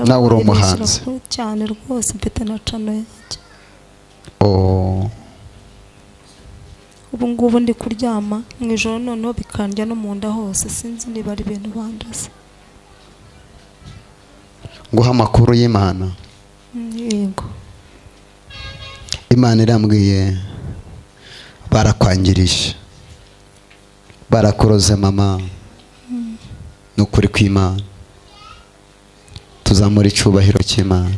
nawe uri umuhanzi cyane rwose mfite na cano yanjye. Ubu ngubu ndi kuryama mu ijoro noneho bikandya no mu nda hose, sinzi niba ari ibintu bandaza. nguha amakuru y'Imana. Yego. Imana irambwiye barakwangirije, barakuroze mama. Nukuri kw'Imana tuzamura icyubahiro cy'Imana.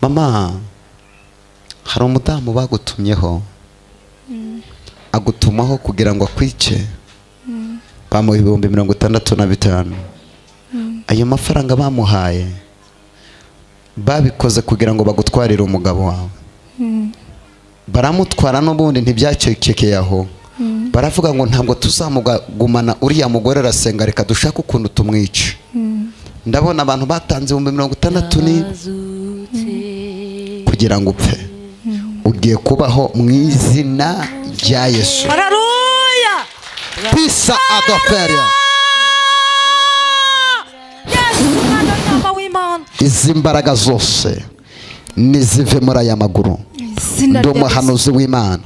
Mama, hari umudamu bagutumyeho, agutumaho kugira ngo akwice, bamuha 65,000. Ayo mafaranga bamuhaye babikoze kugira ngo bagutwarire umugabo wawe. Baramutwara n'ubundi ntibyacekekeye aho. Baravuga ngo ntabwo tuzamugumana, uriya mugore arasenga, reka dushaka ukuntu tumwica. Ndabona abantu batanze 60,000 kugira ngo upfe. Ugiye kubaho mu izina rya Yesu. Haleluya. Pisa adoperia. Izi mbaraga zose nizive muri aya maguru. Ndi umuhanuzi w'Imana.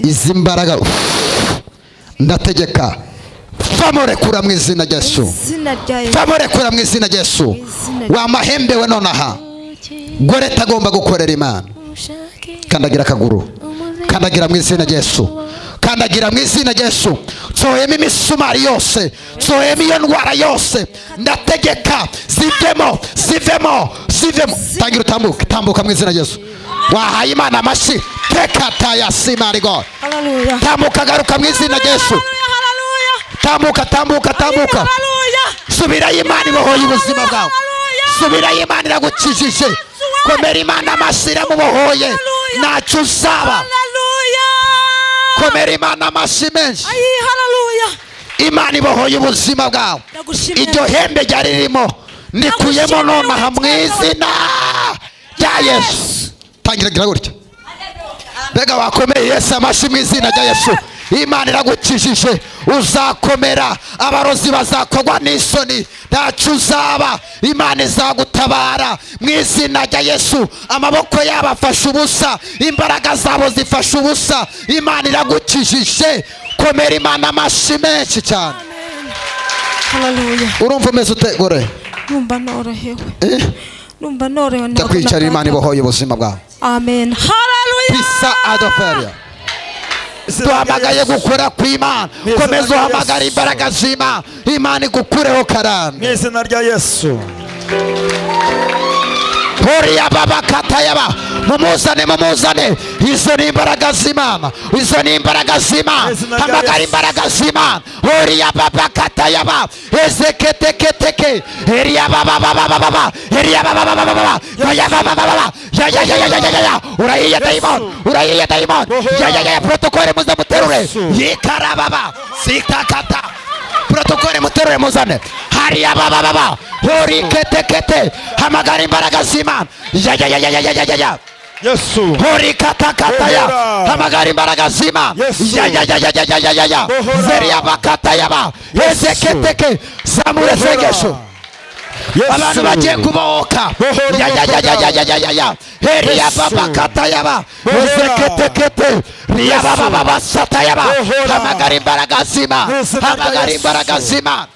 Izi mbaraga ndategeka famurekura mu izina rya Yesu. Famurekura mu izina rya Yesu. Wa mahembe we nonaha gore tagomba gukorera Imana. Kandagira akaguru, kandagira mu izina rya Yesu, kandagira mu izina rya Yesu. Tsohemo imisumari yose, tsohemo iyo ndwara yose, ndategeka zivemo, zivemo, zivemo. Tangira utambuke, tambuka mu izina rya Yesu. Wahaye Imana amashyi. Tekata ya simarigo. Haleluya. Tambuka, garuka mu izina rya Yesu. Tambuka, tambuka, tambuka. Subira Imana ibohoye ubuzima bwawe. Subira Imana iragukijije. Komera Imana amashyi iramubohoye. Ntacyo uzaba. Komera Imana amashyi menshi. Imana ibohoye ubuzima bwawe. Iryo hembe ryari ririmo ndikuyemo nonaha mu izina rya Yesu. Tangira gira gutya. Mbega wakomeye Yesu amashyi mu izina rya Yesu. Imana iragukijije. Uzakomera, abarozi bazakogwa n'isoni, ntacyo uzaba. Imana izagutabara mu izina rya Yesu. Amaboko yabo afashe ubusa, imbaraga zabo zifashe ubusa. Imana iragukijije. Komera Imana amashyi menshi cyane. Haleluya. Urumva umeze ute gore? Numva norohewe. Numva norohewe. Ndakwicara Imana ibohoye ubuzima bwawe. Amen. Haleluya. Pisa adoperia. Duhamagaye gukora kw'Imana. Komeza uhamagara imbaraga z'Imana. Imana igukureho karande. Mu izina rya Yesu. Horiya baba katayaba. Mumuzane, mumuzane. Izo ni imbaraga z'Imana. Izo ni imbaraga z'Imana. Hamagara imbaraga z'Imana. Horiya baba katayaba. Ezeketeketeke. Horiya baba baba baba. Horiya baba baba baba. Ya baba baba. Ya. Urahiye daimon. Urahiye daimon. Ya. Protokole muzamuterure. Yikarababa. Sitakata. Protokole muterure muzane. Hariya baba baba. Hori kete. Hamagara imbaraga z'Imana. Ya. Yesu. Hori kata ya. Hamagara imbaraga z'Imana. Ya. Zeria bakata yaba. Ezeketeke. Samure sengesho. Abantu bagiye kubohoka. Ya. Heriya baba kata yaba. Ezeketeke. Riya baba sata yaba. Hamagara imbaraga z'Imana. Hamagara imbaraga z'Imana.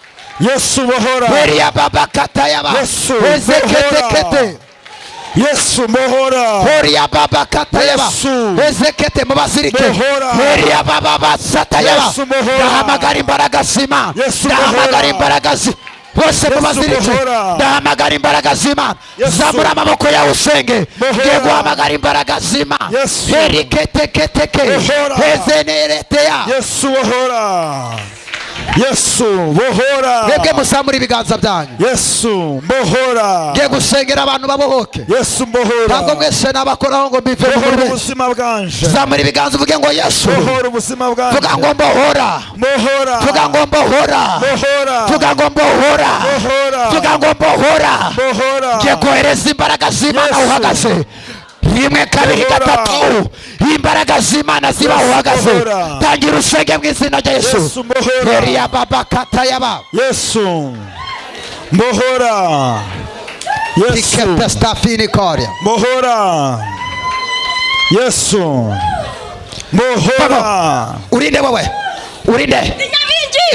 Yesu bohora. Heriya baba kata yaba. Ezeketeke. Yesu mohora. Horiya baba katayaba. Ezekete mubazirike. Horiya baba basatayaba. Ndahamagara imbaraga z'Imana. Ndahamagara imbaraga z'Imana. Bose mubazirike. Ndahamagara imbaraga z'Imana. Zamura amaboko yawe usenge. Ngiye guhamagara imbaraga z'Imana. Heriketeketeke. Hezenereteya. Yesu bohora. Yesu bohora. Mwebwe musamura ibiganza byanyu. Yesu bohora. Ngiye gusengera abantu babohoke. Yesu bohora. Ntabwo mwese nabakoraho ngo mbive mu buzima bwanje. Zamura ibiganza uvuge ngo Yesu. Bohora ubuzima bwanje. Vuga ngo mbohora. Bohora. Vuga ngo mbohora. Bohora. Vuga ngo mbohora. Bohora. Vuga ngo mbohora. Bohora. Ngiye kohereza imbaraga z'Imana uhagaze. rimwe kabiri gatatu imbaraga z'Imana zibaho uhagaze tangira usenge mu izina rya Yesu Maria baba katayaba Yesu mbohora Yesu stafini koria mbohora Yesu mbohora urinde wowe urinde Ndi Nyabingi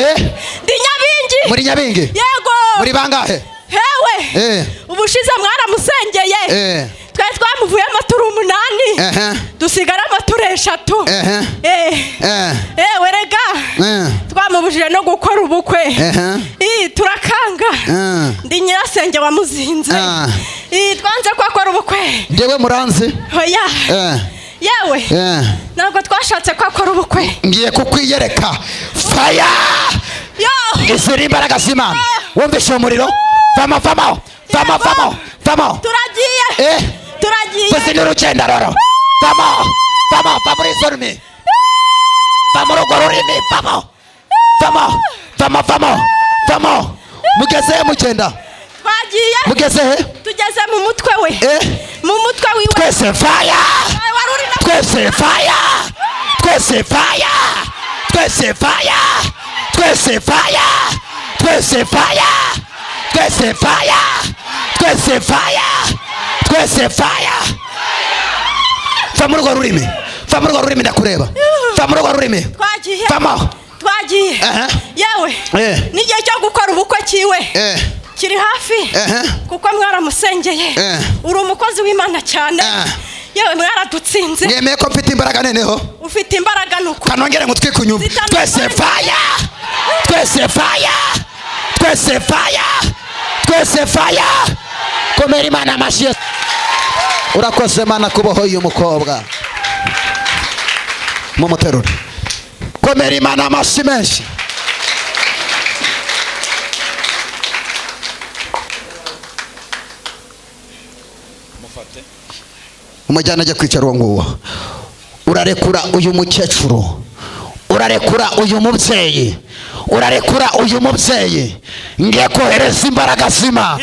Ndi Nyabingi muri Nyabingi yego muri bangahe hewe ubushize mwaramusengeye twe twamuvuye amaturu 8 dusigara amaturu 3 werega twamubujije no gukora ubukwe turakanga ndi nyirasenge wamuzinze twanze ko akora ubukwe ndewe muranzi oya yewe ntabwo twashatse ko akora ubukwe ngiye kukwiyereka fire iziri imbaraga z'Imana wumvishe umuriro vamo turagiye tuzi n'urugendo rero vamo muri izo rurimi vamo urwo rurimi vamo mugezehe mugenda twagiye mugezehe tugeze mu mutwe we mu mutwe wiwe twese fire twese fire twese fire twese fire twese fire twese fire twese fire twese fire twese fire vamo urwo rurimi ndakureba vamo urwo rurimi twagiye vamo twagiye yewe n'igihe cyo gukora ubukwe kiwe kiri hafi kuko mwaramusengeye uri umukozi w'Imana cyane yewe mwaradutsinze nyemeye ko mfite imbaraga neneho ufite imbaraga nuko kanongere ngo twikunyuma twese fire twese fire twese fire twese fire komera Imana amashyi urakoze Mana kubohoye umukobwa mu muterure komera Imana amashyi menshi umujyana ajya kwicara uwo nguwo urarekura uyu mukecuru urarekura uyu mubyeyi urarekura uyu mubyeyi ngiye kohereza imbaraga z'Imana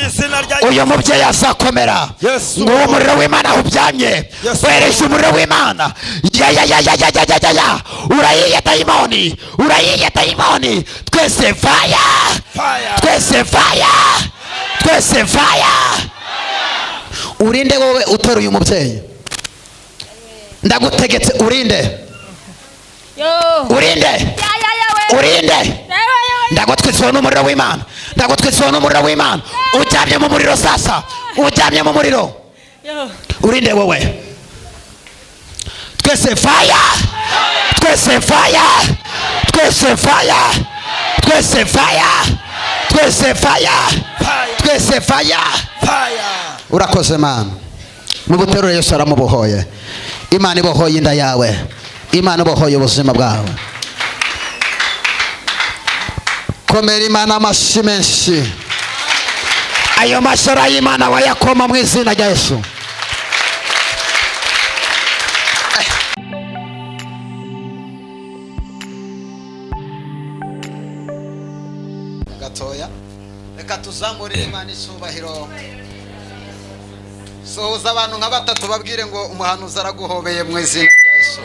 uyu mubyeyi azakomera ngo umuriro w'Imana ubyamye wereje umuriro w'Imana urayiye dayimoni twese fire twese fire twese fire urinde wowe uteruye umubyeyi ndagutegetse urinde ndagutwitseho n'umuriro w'Imana ujyamye mu muriro sasa ujyamye mu muriro urinde wowe twese fire twese fire twese fire twese fire twese fire twese fire urakoze Mana mu buterure Yesu aramubohoye Imana ibohoye inda yawe Imana ibohoye ubuzima bwawe komera Imana amashyi menshi ayo mashara y'Imana wayakoma mu izina rya Yesu gatoya reka tuzamurire Imana isubahiro sohoza abantu nka batatu babwire ngo umuhanuzi araguhobeye mu izina rya Yesu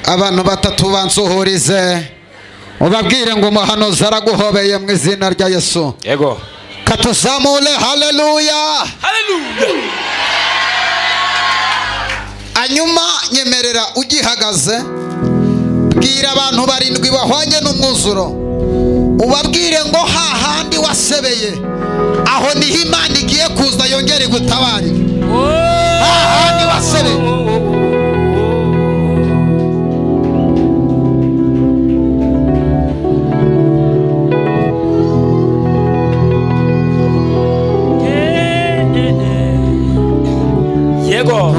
abantu batatu bansuhurize ubabwire ngo umuhanuzi araguhobeye mu izina rya Yesu yego katuzamule haleluya anyuma nyemerera ugihagaze bwira abantu 7 bahwanye n'umwuzuro ubabwire ngo hahandi wasebeye aho niho Imana igiye kuza yongere gutabari hahandi wasebeye yego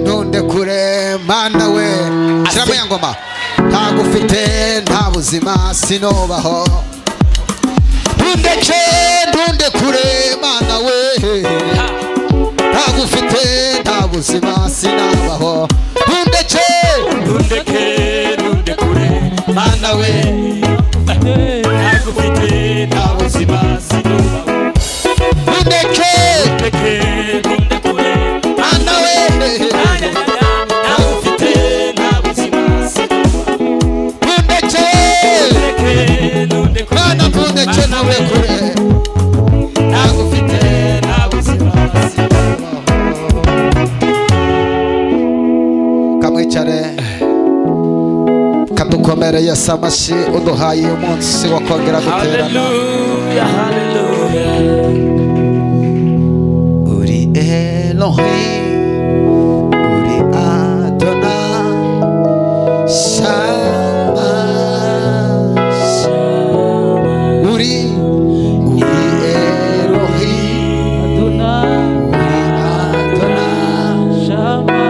ntunde kure Mana we shyiramo ya ngoma ntagufite nta buzima sinobaho ntunde kure Mana we ntagufite nta buzima sinabaho ntunde kure Mana we ntagufite nta buzima sinobaho kadukomere Yesu amashyi uduhaye uyu munsi wo kongera guterana. Uri Elohim, uri Adonai, Shama, uri Elohim, uri Adonai, Shama,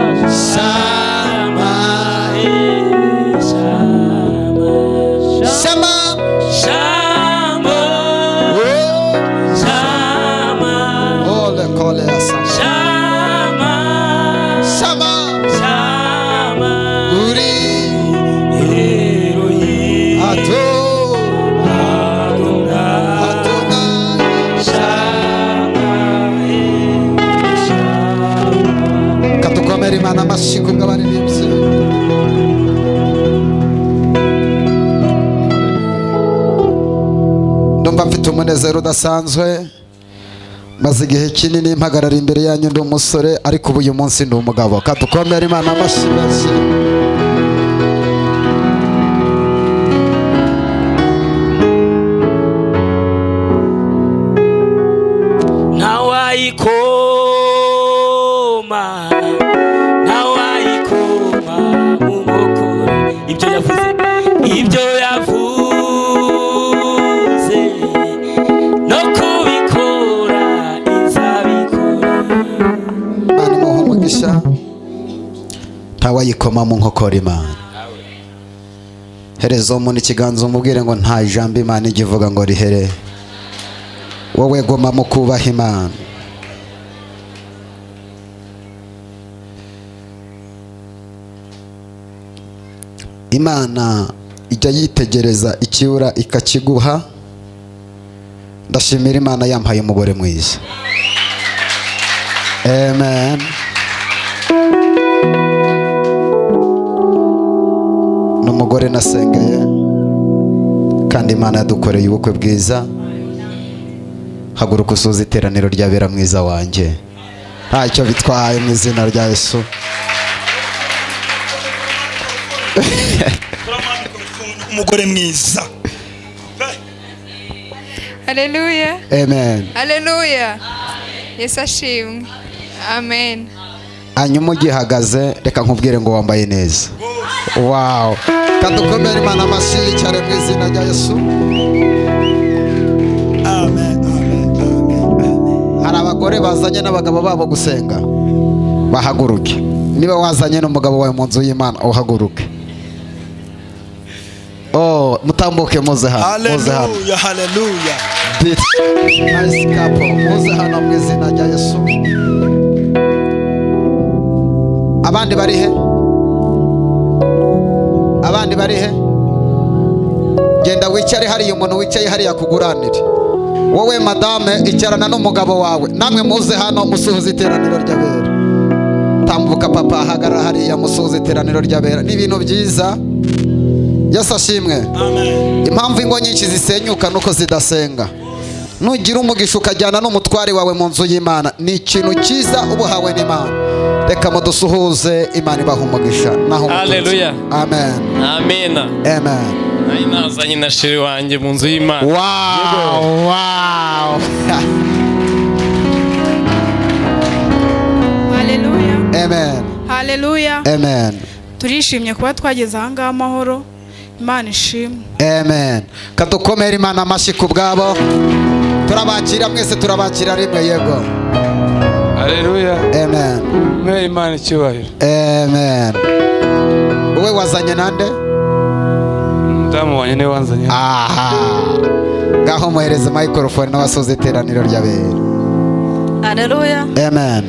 Imana amashyi bw'abaririmbyi. Ndumva mfite umunezero udasanzwe, maze igihe kinini mpagarara imbere yanyu ndi umusore, ariko ubu uyu munsi ndi umugabo. Kadukomere Imana amashyi menshi. ibyo yavuze no kubikora izabikora. Imana imuha umugisha, ntawayikoma mu nkokora Imana. Hereza umuntu ikiganza umubwire ngo nta ijambo Imana ijya ivuga ngo rihere. Wowe goma mu kubaha Imana. Imana ijya yitegereza ikiura ikakiguha. Ndashimira Imana yampaye umugore mwiza. Amen. N'umugore nasengeye kandi Imana yadukoreye ubukwe bwiza. Haguruka usuze iteraniro ry'abera mwiza wanjye, ntacyo bitwaye mu izina rya Yesu. Umugore mwiza. Haleluya. Amen. Haleluya. Yesu ashimwe. Amen. Hanyuma ugihagaze reka nkubwire ngo wambaye neza. Wow. Kadukomere Imana amashyi cyane mu izina rya Yesu. Amen. Hari abagore bazanye n'abagabo babo gusenga, bahaguruke. Niba wazanye n'umugabo wawe mu nzu y'Imana uhaguruke. Oh, mutambuke muze hano. Haleluya, haleluya. Nice couple. Muze hano mu izina rya Yesu. Abandi bari he? Abandi bari he? Genda wicare hariya, umuntu wicaye hariya kuguranire. Wowe madame icarana n'umugabo wawe. Namwe muze hano musuhuze iteraniro ry'abera. Tambuka papa, hagarara hariya musuhuze iteraniro ry'abera. Ni ibintu byiza. Yesu ashimwe. Amen. Impamvu ingo nyinshi zisenyuka nuko zidasenga. Nugira umugisha ukajyana n'umutware wawe mu nzu y'Imana, ni ikintu cyiza ubuhawe n'Imana. Reka mudusuhuze, Imana ibaha umugisha. Haleluya. Amen. Amen. Amen. Nari nazanye na sheri wanjye mu nzu y'Imana. Wow, wow. Haleluya. Amen. Haleluya. Amen. Turishimye kuba twageze aha ngaha amahoro. Imana ishimwe. Amen. Kadukomere Imana amashyi ku bwabo. Turabakira mwese, turabakira rimwe. Yego. Haleluya. Amen. Mwe Imana icyubahiro. Amen. Wowe wazanye nande? Mudamu wanjye niwe wanzanye. Aha. Ngaho muhereze microphone n'abasoza iteraniro ry'abera. Haleluya. Amen.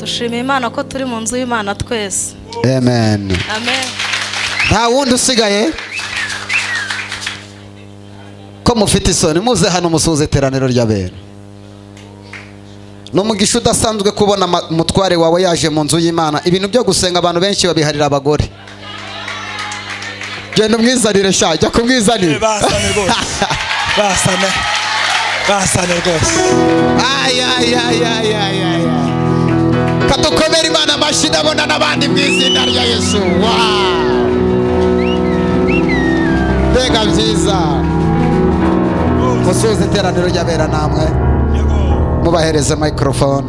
Dushima Imana ko turi mu nzu y'Imana twese. Amen. Amen. Nta wundi usigaye? Ko mufite isoni muze hano musuhuze iteraniro ry'abera. N'umugisha udasanzwe kubona mutware wawe yaje mu nzu y'Imana. Ibintu byo gusenga abantu benshi babiharira abagore. Genda umwizanire sha, jya kumwizanira. Basane rwose. Basane rwose. Ay. Kadukomere Imana amashyi, ndabona n'abandi mu izina rya Yesu. Wow. bivuga byiza. Musubize iteraniro ry'abera namwe mubahereze microphone.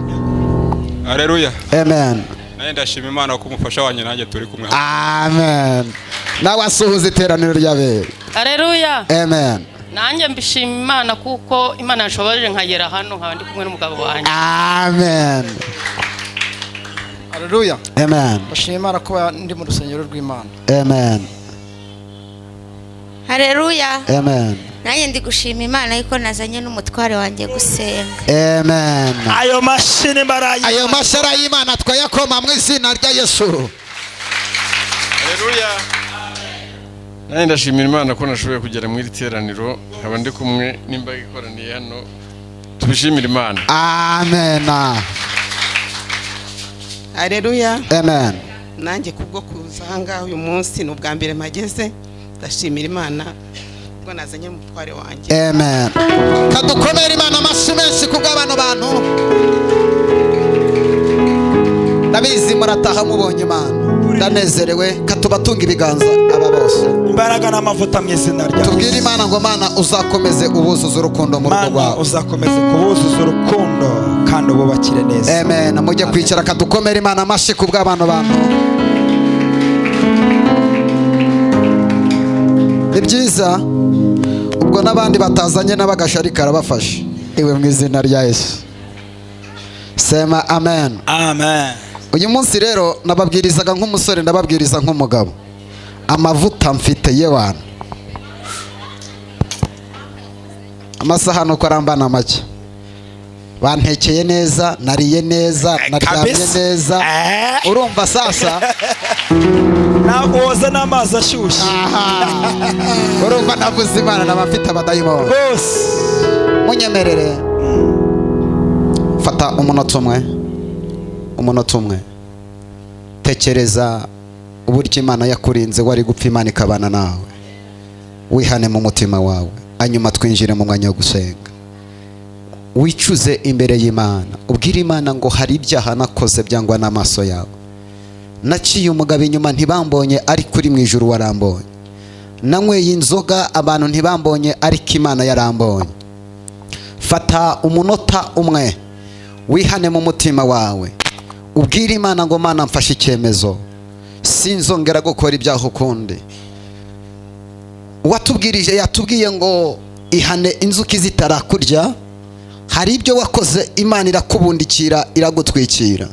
Haleluya. Amen. Naye ndashima Imana ko umufasha wanjye nanjye turi kumwe. Amen. Nawe asuhuza iteraniro ry'abera. Haleluya. Amen. Nanjye mbishima Imana kuko Imana yashoboje nkagera hano nkaba ndi kumwe n'umugabo wanjye. Amen. Haleluya. Amen. Bashima Imana kuba ndi mu rusengero rw'Imana. Amen. Haleluya. Amen. Nanjye ndi gushima Imana yuko nazanye n'umutware wanjye gusenga. Amen. Ayo mashini mbarayi. Ayo mashara y'Imana twayakoma mu izina rya Yesu. Haleluya. Naye ndashimira Imana ko nashoboye kugera mu iteraniro nkaba ndi kumwe n'imbaga ikoraniye hano. Tubishimira Imana. Amen. Haleluya. Amen. Nanjye kubwo kuzanga uyu munsi n'ubwa mbere mageze ndashimira Imana ubwo nazanye umutware wanjye. Amen. Kadukomera Imana amashyi menshi kubw'abano bantu. Ndabizi murataha mubonye Imana. Ndanezerewe katubatunga ibiganza aba bose. Imbaraga n'amavuta mu izina rya. Tubwire Imana ngo Mana uzakomeze ubuzuza urukundo mu rugo rwawe. Uzakomeze kubuzuza urukundo kandi ububakire neza. Amen. Mujye kwicara kadukomera Imana amashyi kubw'abano bantu. Ni byiza ubwo n'abandi batazanye n'abagashari karabafashe. Iwe mu izina rya Yesu. Sema amen. Amen. Uyu munsi rero nababwirizaga nk'umusore ndababwiriza nk'umugabo. Amavuta mfite yewana. Amasaha nuko arambana make. Bantekeye neza, nariye neza, naryamye neza. Urumva sasa? Nagoza n'amazi ashyushye. Urumva navuze Imana n'abafite abadayimoni. Bose. Munyemerere. Fata umunota umwe. Tekereza uburyo Imana yakurinze wari gupfa Imana ikabana nawe. Wihane mu mutima wawe. Hanyuma twinjire mu mwanya wo gusenga. Wicuze imbere y'Imana. Ubwire Imana ngo hari ibyaha nakoze byangwa n'amaso yawe. Naciye umugabo inyuma ntibambonye ariko uri mu ijuru warambonye. Nanyweye inzoga abantu ntibambonye ariko Imana yarambonye. Fata umunota umwe. Wihane mu mutima wawe. Ubwire Imana ngo Mana mfashe icyemezo. Sinzongera gukora ibyaha ukundi. Watubwirije yatubwiye ngo ihane inzuki zitarakurya. Hari ibyo wakoze Imana irakubundikira iragutwikira.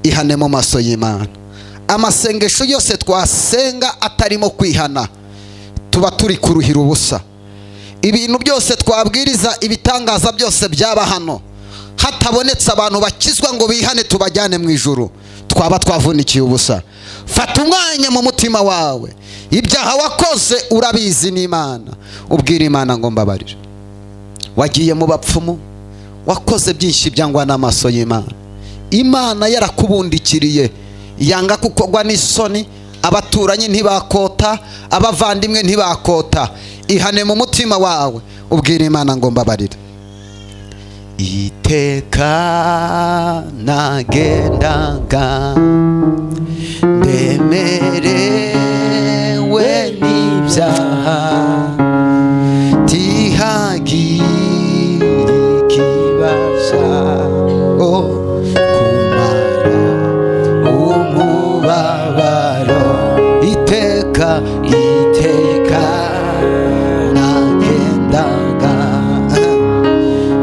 Ihane mu maso y'Imana. Amasengesho yose twasenga atarimo kwihana tuba turi kuruhira ubusa. Ibintu byose twabwiriza ibitangaza byose byaba hano hatabonetse abantu bakizwa ngo bihane tubajyane mu ijuru twaba twavunikiye ubusa. Fata umwanya mu mutima wawe. Ibyaha wakoze urabizi n'Imana. Ubwire Imana ngo mbabarire. Wagiye mu bapfumu wakoze byinshi byangwa n'amaso y'Imana. Imana yarakubundikiriye yanga kukogwa n'isoni. Abaturanyi ntibakota, abavandimwe ntibakota. Ihane mu mutima wawe. Ubwire Imana ngo mbabarire. Iteka nagendaga ndemerewe n'ibyaha tihagira ikibasha kumara umubabaro. Iteka nagendaga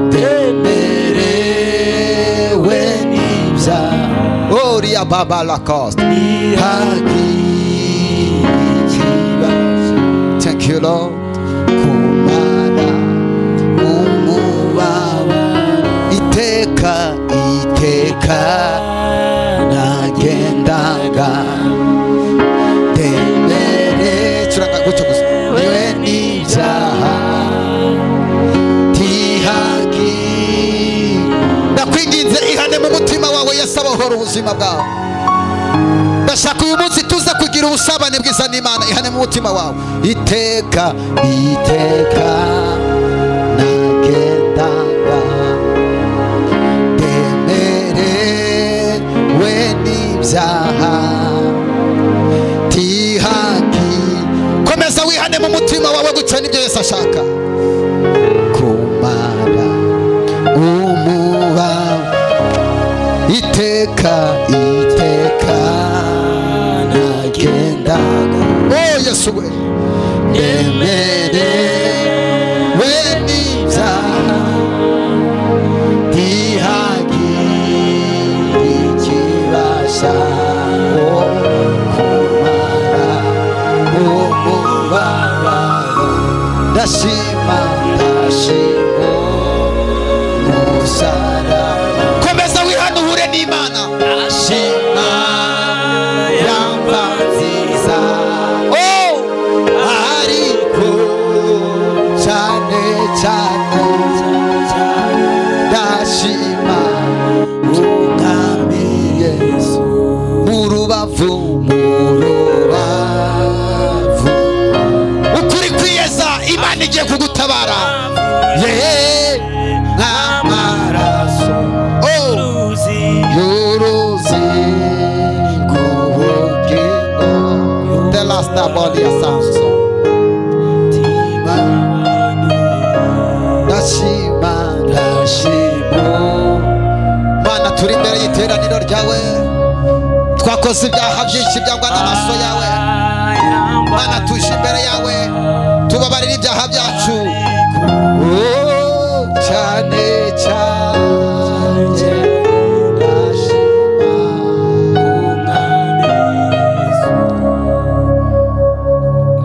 ndemerewe n'ibyaha Oria Baba Lacoste. Thank you Lord. Kumara umubabaro. Iteka nagendaga ndemere turanga gutyo gusa niwe n'ibyaha tihagi. Ndakwinginze ihane mu mutima wawe yasabohora ubuzima bwawe. Ndashaka uyu munsi tuza kugira ubusabane bwiza n'Imana. Ihane mu mutima wawe. Iteka nagendaga ndemerewe n'ibyaha tihagi. Komeza wihane mu mutima wawe gutyo nibyo Yesu ashaka. Kumara umuba iteka nagendaga. Oh Yesu we nemerewe n'ibyaha ntihagire ikibasha kumara umubabaro. Ndashima umusaraba. Komeza wihane uhure n'Imana. Ndashima yamba nziza ariko cyane cyane ndashima umwami Yesu mu rubavu ukuri kwiyeza. Imana igiye kugutabara nk'amaraso y'uruzi rw'ubugingo. The last body of Samson. Ndashima Mana, turi imbere y'iteraniro ryawe, twakoze ibyaha byinshi byangwa n'amaso yawe. Mana, tuje imbere yawe, tubabarira ibyaha byacu cyane cyane.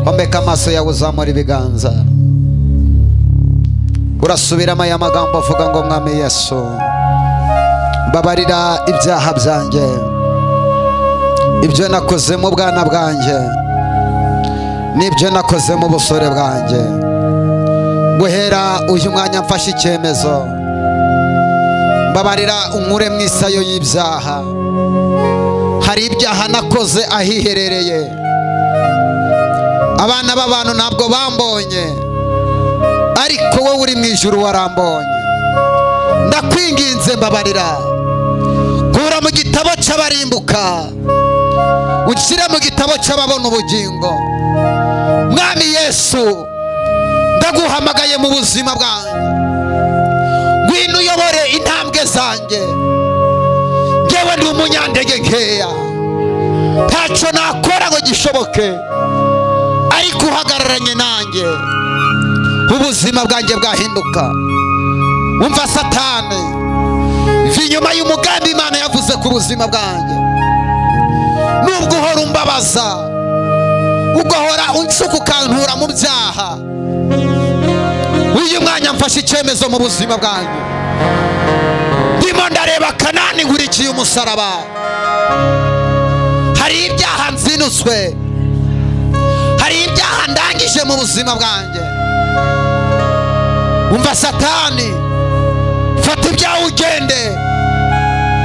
Ombeka amaso yawe, uzamura ibiganza, urasubiramo aya magambo avuga ngo mwami Yesu mbabarira ibyaha byanjye, ibyo nakoze mu bwana bwanjye n'ibyo nakoze mu busore bwanjye. Guhera uyu mwanya mfashe icyemezo, mbabarira unkure mu isayo y'ibyaha. Hari ibyaha nakoze ahiherereye, abana b'abantu ntabwo bambonye, ariko wowe uri mu ijuru warambonye. Ndakwinginze mbabarira, kura mu gitabo cy'abarimbuka ushyire mu gitabo cy'ababona ubugingo. Mwami Yesu, ndaguhamagaye mu buzima bwanjye, ngwino uyobore intambwe zanjye. Ngewe ndi umunyantege nkeya, ntacyo nakora ngo gishoboke, ariko uhagararanye nanjye ubuzima bwanjye bwahinduka. Umva Satani, vi inyuma y'umugambi Imana yavuze ku buzima bwanjye. Nubwo uhora umbabaza, ugahora unshuka ukantura mu byaha, uyu mwanya mfashe icyemezo mu buzima bwanjye. Ndimo ndareba Kanani nkurikiye umusaraba. Hari ibyaha nzinutswe, hari ibyaha ndangije mu buzima bwanjye. Umva Satani, fata ibyaha ugende,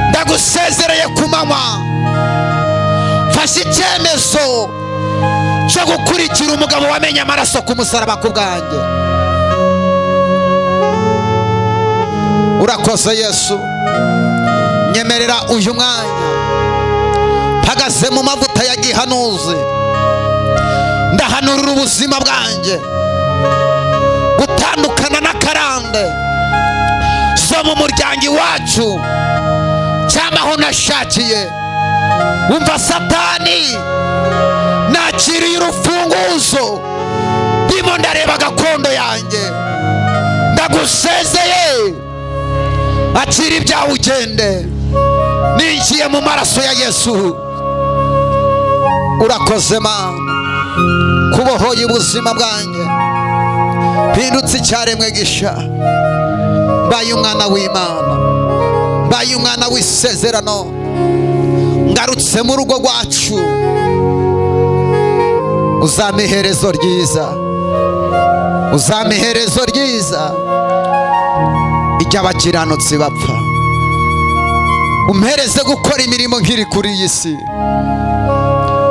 ndagusezereye ku manywa. Fashe icyemezo cyo gukurikira umugabo wamenye amaraso ku musaraba ku bwanjye. Urakoze Yesu, nyemerera uyu mwanya mpagaze mu mavuta ya gihanuzi, ndahanurira ubuzima bwanjye gutandukana n'akarande zo mu muryango iwacu cyangwa aho nashakiye. Umva Satani, nakiriye urufunguzo, ndimo ndareba gakondo yanjye, ndagusezeye, akira ibyaha ugende. Ninjiye mu maraso ya Yesu. Urakoze Mana, kubohoye ubuzima bwanjye, mpindutse icyaremwe gisha, mbaye umwana w'Imana, mbaye umwana w'isezerano, ngarutse mu rugo rwacu. Uzampa iherezo ryiza, uzampa iherezo ryiza iry'abakiranutsi bapfa. Umpereze gukora imirimo nkiri kuri iyi si,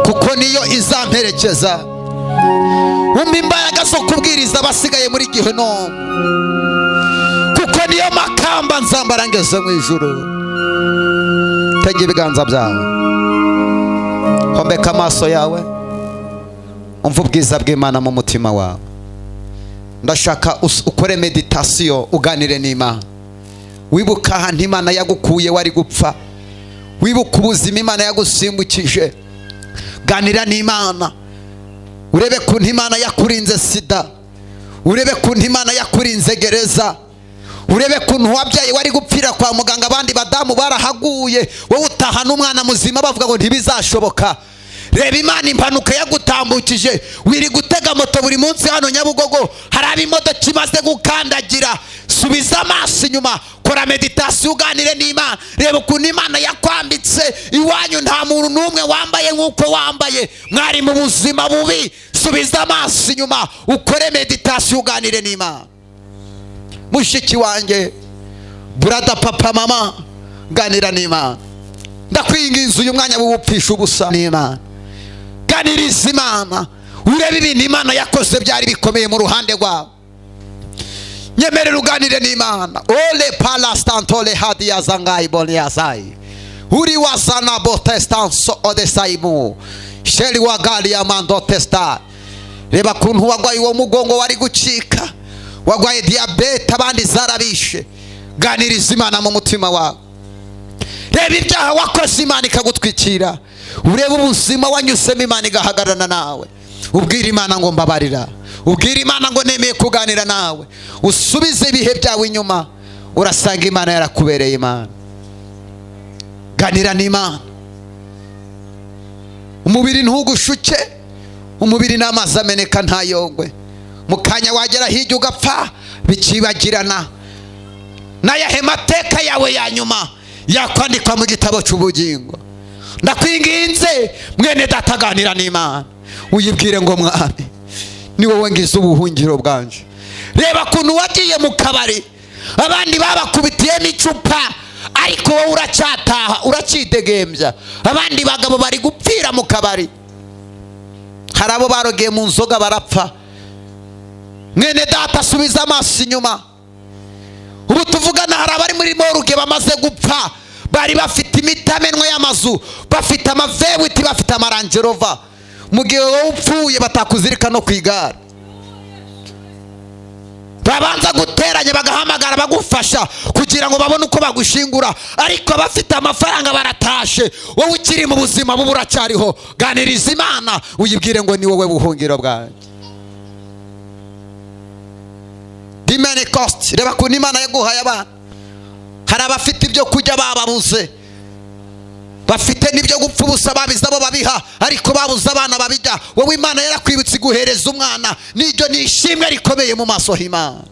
kuko niyo izamperekeza. Umpa imbaraga zo kubwiriza abasigaye muri Gihenomu, kuko niyo makamba nzambara ngeze mu ijuru. Tega ibiganza byawe, hombeka amaso yawe, umva ubwiza bw'Imana mu mutima wawe. Ndashaka ukore meditation, uganire n'Imana. Wibuka ahantu Imana yagukuye wari gupfa. Wibuka ubuzima Imana yagusimbukije. Ganira n'Imana. Urebe kuntu Imana yakurinze sida. Urebe kuntu Imana yakurinze gereza. Urebe kuntu wabyaye wari gupfira kwa muganga, abandi badamu barahaguye, wowe utahana umwana muzima bavuga ngo ntibizashoboka. Reba Imana impanuka yagutambukije. Wiri gutega moto buri munsi hano Nyabugogo, hari abimodoka imaze gukandagira. Subiza amaso inyuma, kora meditation, uganire n'Imana. Reba ukuntu Imana yakwambitse. Iwanyu nta muntu n'umwe wambaye nk'uko wambaye. Mwari mu buzima bubi. Subiza amaso inyuma, ukore meditation, uganire n'Imana. Mushiki wanjye, brother, papa, mama, ganira n'Imana. Ndakwinginze uyu mwanya w'ubupfisha ubusa n'Imana. Ganiriza Imana. Urebe ibintu Imana yakoze byari bikomeye mu ruhande rwawe. Nyemerera uganire n'Imana. Ole palastantole hadia zangai boniasai. Uri wasana botestanso odesaimu. Sheli wagali amando testa. Reba kuntu wagwaye uwo mugongo wari gucika. Wagwaye diabete abandi zarabishe. Ganiriza Imana mu mutima wawe. Reba ibyaha wakoze Imana ikagutwikira. Urebe ubuzima wanyusemo Imana igahagarana nawe. Ubwira Imana ngo mbabarira. Ubwira Imana ngo nemeye kuganira nawe. Usubize ibihe byawe inyuma, urasanga Imana yarakubereye Imana. Ganira n'Imana. Umubiri ntugushuke. Umubiri n'amazi ameneka ntayogwe. Mukanya wagera hirya ugapfa bikibagirana. Nayahe mateka yawe ya nyuma yakwandikwa mu gitabo cy'ubugingo. Ndakwinginze mwene data, ganira n'Imana. Uyibwire ngo Mwami, ni wowe ngize ubuhungiro bwanje. Reba kuntu wagiye mu kabari, abandi babakubitiye n'icupa, ariko wowe uracyataha, uracidegembya. Abandi bagabo bari gupfira mu kabari. Hari abo barogeye mu nzoga barapfa. Mwene data, subiza amaso inyuma. Ubu tuvugana hari abari muri moruge bamaze gupfa. Bari bafite imitamenwa y'amazu, bafite amavewiti, bafite amarangerova. Mu gihe wowe upfuye batakuzirika no ku igare. Babanza guteranya bagahamagara bagufasha kugira ngo babone uko bagushingura, ariko bafite amafaranga baratashe. Wowe ukiri mu buzima bubu uracyariho. Ganiriza Imana, uyibwire ngo ni wowe buhungiro bwanjye. Dimene cost. Reba kuntu Imana yaguhaye abana. Hari abafite ibyo kujya bababuze, bafite n'ibyo gupfa ubusa babiza abo babiha, ariko babuze abana babijya. Wowe Imana yarakwibutse guhereza umwana. Nijyo nishimwe rikomeye mu maso h'Imana.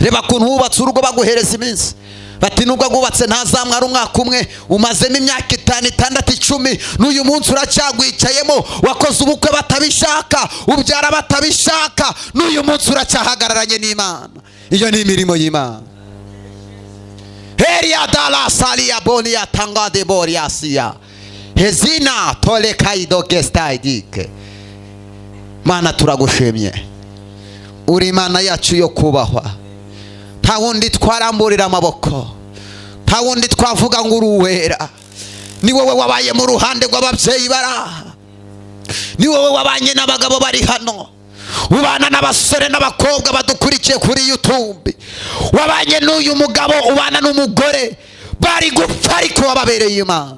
Reba kuntu wubatse urugo baguhereza iminsi. Bati nubwo gubatse ntazamwara umwaka umwe, umazemo imyaka 5, 6, 10, n'uyu munsi uracyagwicayemo. Wakoze ubukwe batabishaka, ubyara batabishaka, n'uyu munsi uracyahagararanye n'Imana. Iyo ni imirimo y'Imana. Heria dala salia bonia tanga de boriasia. Hezina tole kaido gestaidike. Mana turagushimye. Uri Imana yacu yo kubahwa. Nta wundi twaramburira amaboko. Nta wundi twavuga ngo uruwera. Ni wowe wabaye mu ruhande rw'ababyeyi baraha. Ni wowe wabanye n'abagabo bari hano. Ubana n'abasore n'abakobwa badukurikiye kuri YouTube. Wabanye n'uyu mugabo, ubana n'umugore bari gupfa, ariko wababereye Imana.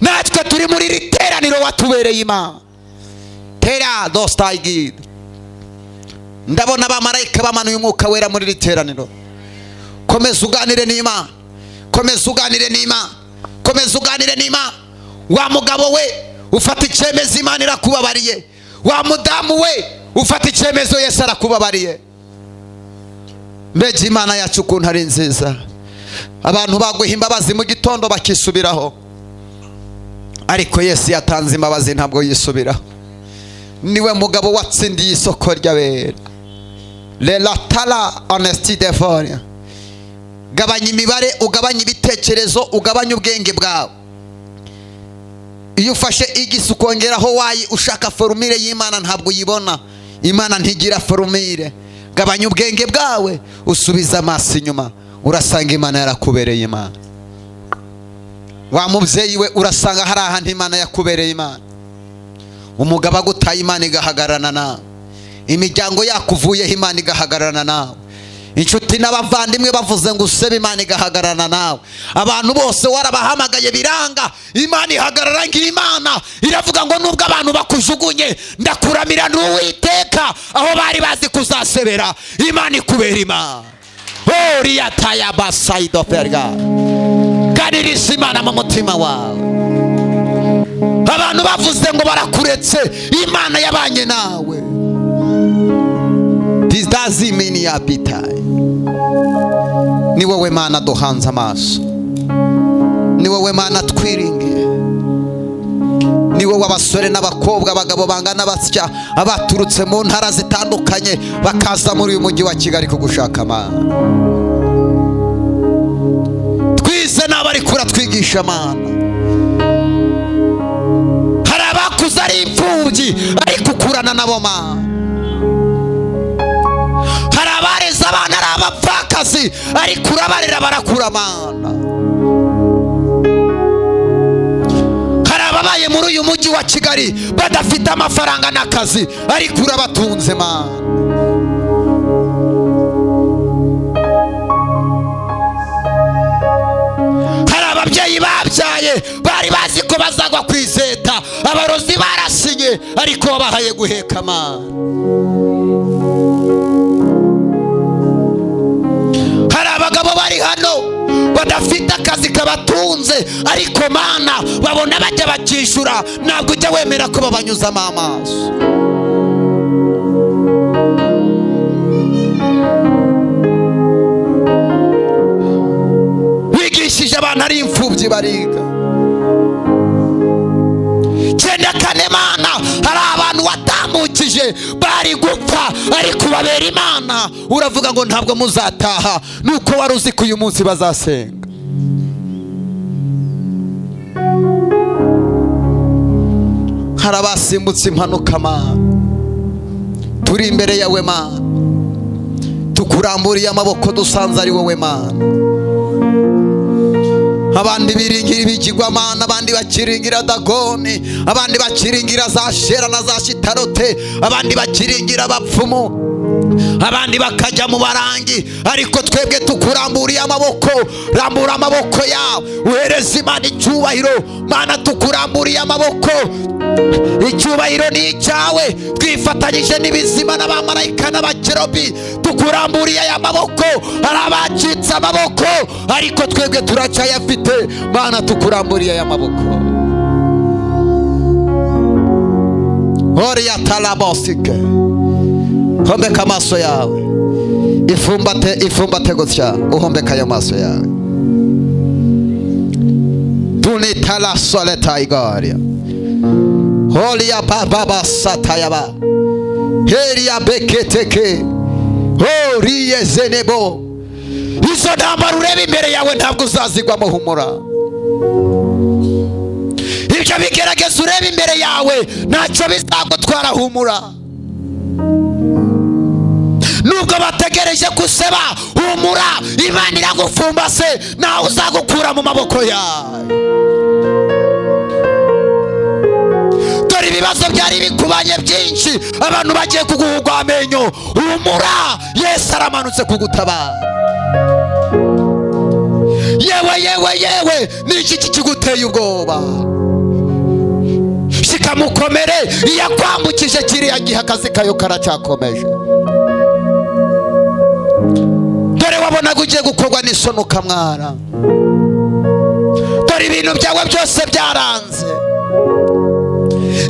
Natwe turi muri iri teraniro watubereye Imana. Tera dostayigid. Ndabona abamarayika bamanuye umwuka wera muri iri teraniro. Komeza uganire n'Imana. Komeza uganire n'Imana. Komeza uganire n'Imana. Wa mugabo we ufata icyemezo Imana irakubabariye. Wa mudamu we ufata icyemezo Yesu arakubabariye. Mbega Imana yacu ukuntu ari nziza. Abantu baguha imbabazi mu gitondo bakisubiraho, ariko Yesu yatanze imbabazi ntabwo yisubiraho. Niwe mugabo watsindiye isoko ry'abera. Relatala honesty deforia. Gabanya imibare, ugabanya ibitekerezo, ugabanya ubwenge bwawe. Iyo ufashe igisi ukongeraho wayi, ushaka formule y'Imana ntabwo uyibona. Imana ntigira formule. Gabanya ubwenge bwawe, usubiza amaso inyuma, urasanga Imana yarakubereye Imana. Wa mubyeyi we urasanga hari ahantu Imana yakubereye Imana. umugabo agutaye Imana igahagararana nawe, imiryango yakuvuyeho Imana igahagararana nawe, inshuti n'abavandimwe bavuze ngo usebe Imana igahagararana nawe, abantu bose warabahamagaye biranga, Imana ihagarara nk'Imana iravuga ngo nubwo abantu bakujugunye ndakuramira n'Uwiteka, aho bari bazi kuzasebera Imana ikubera Imana. Horiya taya basaido perga, ganiriza Imana mu mutima wawe. Abantu bavuze ngo barakuretse, Imana yabanye nawe. This doesn't mean you are bitter. Ni wowe Mana duhanze amaso, ni wowe Mana twiringiye, ni wowe abasore n'abakobwa abagabo bangana batya abaturutse mu ntara zitandukanye bakaza muri uyu mujyi wa Kigali kugushaka Mana. Twize n'abari kura twigisha Mana, hari abakuze ari imfubyi ariko ukurana nabo Mana, hari abareze abana ari abapfakazi ariko urabarera barakura Mana, hari ababaye muri uyu mujyi wa Kigali badafite amafaranga n'akazi ariko urabatunze Mana. Hari ababyeyi babyaye bari bazi ko bazagwa ku izeta, abarozi barasinye ariko wabahaye guheka Mana. Hari abagabo bari hano badafite akazi kabatunze ariko Mana babona bajya bakishura, ntabwo ujya wemera ko babanyuzamo amaso. Wigishije abantu ari imfubyi bariga. 94 Mana, hari abantu watamukije bari gupfa ariko babera Imana, uravuga ngo ntabwo muzataha, nuko wari uzi ko uyu munsi bazasenga. Hari abasimbutse impanuka Mana, turi imbere yawe Mana, tukuramburiye amaboko dusanze ari wowe Mana. Abandi biringira ibigirwa Mana, abandi bakiringira Dagoni, abandi bakiringira za Shera na za Shitarote, abandi bakiringira abapfumu, abandi bakajya mu barangi, ariko twebwe tukuramburiye amaboko. Rambura amaboko yawe uhereze Imana icyubahiro Mana, tukuramburiye amaboko. Icyubahiro ni icyawe, twifatanyije n'ibizima n'abamarayika n'abakerubi, tukuramburiye aya maboko. Hari abacitse amaboko ariko twebwe turacyayafite Mana, tukuramburiye aya maboko. Horiya talabosike, hombeka amaso yawe, ifumbate gutya, uhombeka ayo maso yawe. Tunitala soleta igaria, holiya baba satayaba, heriya beketeke, horiye zenebo. Izo ntambara ureba imbere yawe ntabwo uzazigwamo, humura. Ibyo bigerageza ureba imbere yawe ntacyo bizagutwara, humura. Nubwo bategereje guseba, humura, Imana iragufumbase, nawe uzagukura mu maboko yawe. Dore ibibazo byari bikubanye byinshi, abantu bagiye kuguhugwa amenyo, humura, Yesu aramanutse kugutabara. Yewe ni iki kiguteye ubwoba? Shikamukomere, iyo akwambukije kiriya gihe akazi kayo karacyakomeje. Dore wabonaga ugiye gukorwa n'isoni ukamwara, dore ibintu byawe byose byaranze,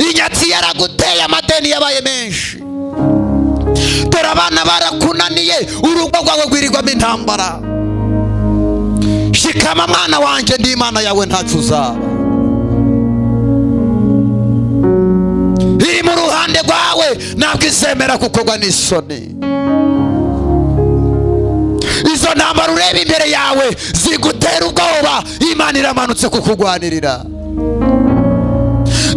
inyatsi yaraguteye, amadeni yabaye menshi, dore abana barakunaniye, urugo rwawe rwirirwamo intambara. Shikama mwana wanjye, ndi Imana yawe, ntacyo uzaba. Iri mu ruhande rwawe, ntabwo izemera gukorwa n'isoni. Izo ntambara ureba imbere yawe zigutera ubwoba, Imana iramanutse kukugwanirira.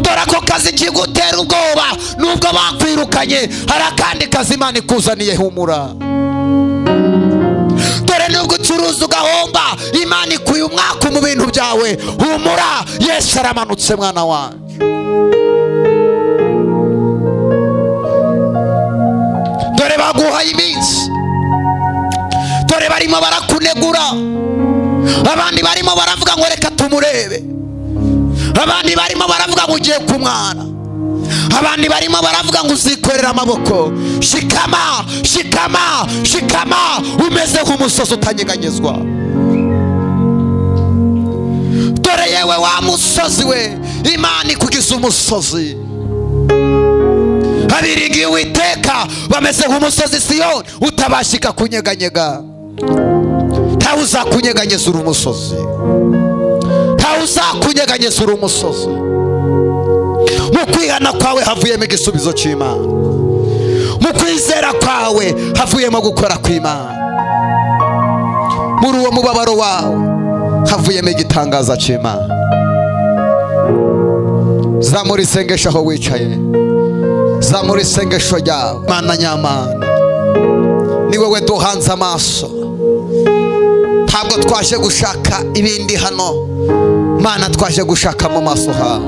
Dore ako kazi kigutera ubwoba, nubwo bakwirukanye hari akandi kazi Imana ikuzaniye, humura. Dore nubwo ucuruza ugahomba, Imana ikuye umwaka mu bintu byawe, humura, Yesu aramanutse mwana wanjye. waduhaye iminsi. Dore barimo barakunegura, abandi barimo baravuga ngo reka tumurebe, abandi barimo baravuga ngo ugiye kumwana, abandi barimo baravuga ngo uzikorera amaboko. Shikama, shikama, shikama, umeze nk'umusozi utanyeganyezwa. Dore yewe wa musozi we, Imana ikugize umusozi. Abiringiye Uwiteka bameze nk'umusozi Siyoni utabashika kunyeganyega. Ntawe uzakunyeganyeza uri umusozi, ntawe uzakunyeganyeza uri umusozi. Mu kwihana kwawe havuyemo igisubizo cy'Imana, mu kwizera kwawe havuyemo gukora kw'Imana, muri uwo mubabaro wawe havuyemo igitangaza cy'Imana. Zamura isengesho aho wicaye, zamura isengesho ryawe. Mana nyamana, ni wowe duhanze amaso, ntabwo twaje gushaka ibindi hano. Mana, twaje gushaka mu maso hawe,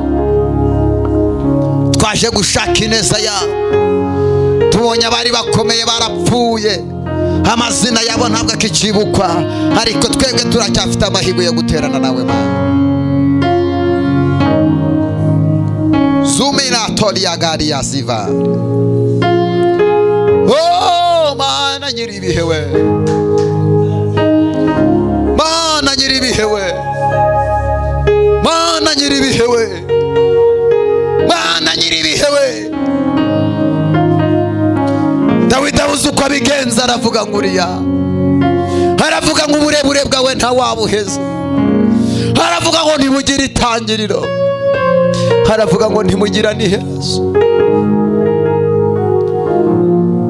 twaje gushaka ineza yawe. Tubonye abari bakomeye barapfuye, amazina yabo ntabwo akicibukwa, ariko twebwe turacyafite amahirwe yo guterana nawe Mana. Zumina tolia gari ya ziva. Oh Mana nyiribihe we, Mana nyiribihe we, Mana nyiribihe we, Mana nyiribihe we. Dawidi abuze uko abigenza, aravuga ngo uriya, aravuga ngo uburebure bwawe ntawabuheza, aravuga ngo ntibugire itangiriro, aravuga ngo ntimugira n'iherezo.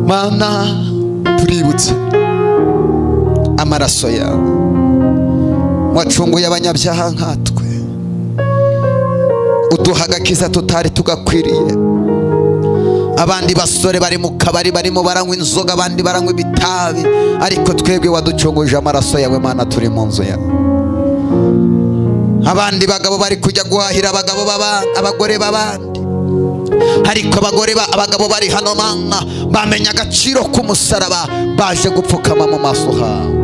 Mana, tuributse amaraso yawe, wacunguye abanyabyaha nkatwe, uduha agakiza tutari tugakwiriye. Abandi basore bari mu kabari barimo baranywa inzoga, abandi baranywa ibitabi, ariko twebwe waducunguje amaraso yawe Mana, turi mu nzu yawe. Abandi bagabo bari kujya guhahira abagabo abagore b'abandi, ariko abagabo bari hano Mana bamenya agaciro k'umusaraba, baje gupfukama mu maso hawe.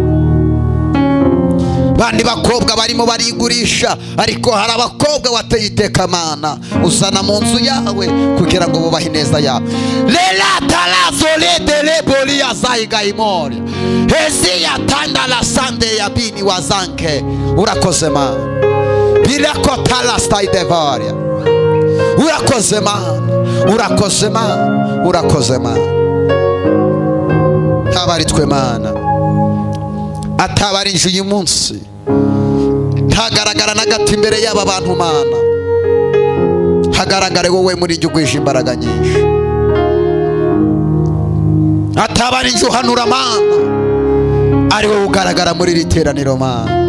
Bandi bakobwa barimo barigurisha, ariko hari abakobwa wateye iteka Mana uzana mu nzu yawe kugira ngo bubahe ineza yawe. Lela talazole dele bolia zaiga imoria hezi ya tanda la sande ya bini wazanke. Urakoze Mana, bila kotala stai devaria. Urakoze Mana, urakoze Mana, urakoze Mana. Tabari twe Mana, atabari inju uyu munsi ntagaragara na gato imbere y'aba bantu Mana, hagaragare wowe muri jye ugwije imbaraga nyinshi. Atabari inju hanura Mana, ari wowe ugaragara muri iri teraniro Mana.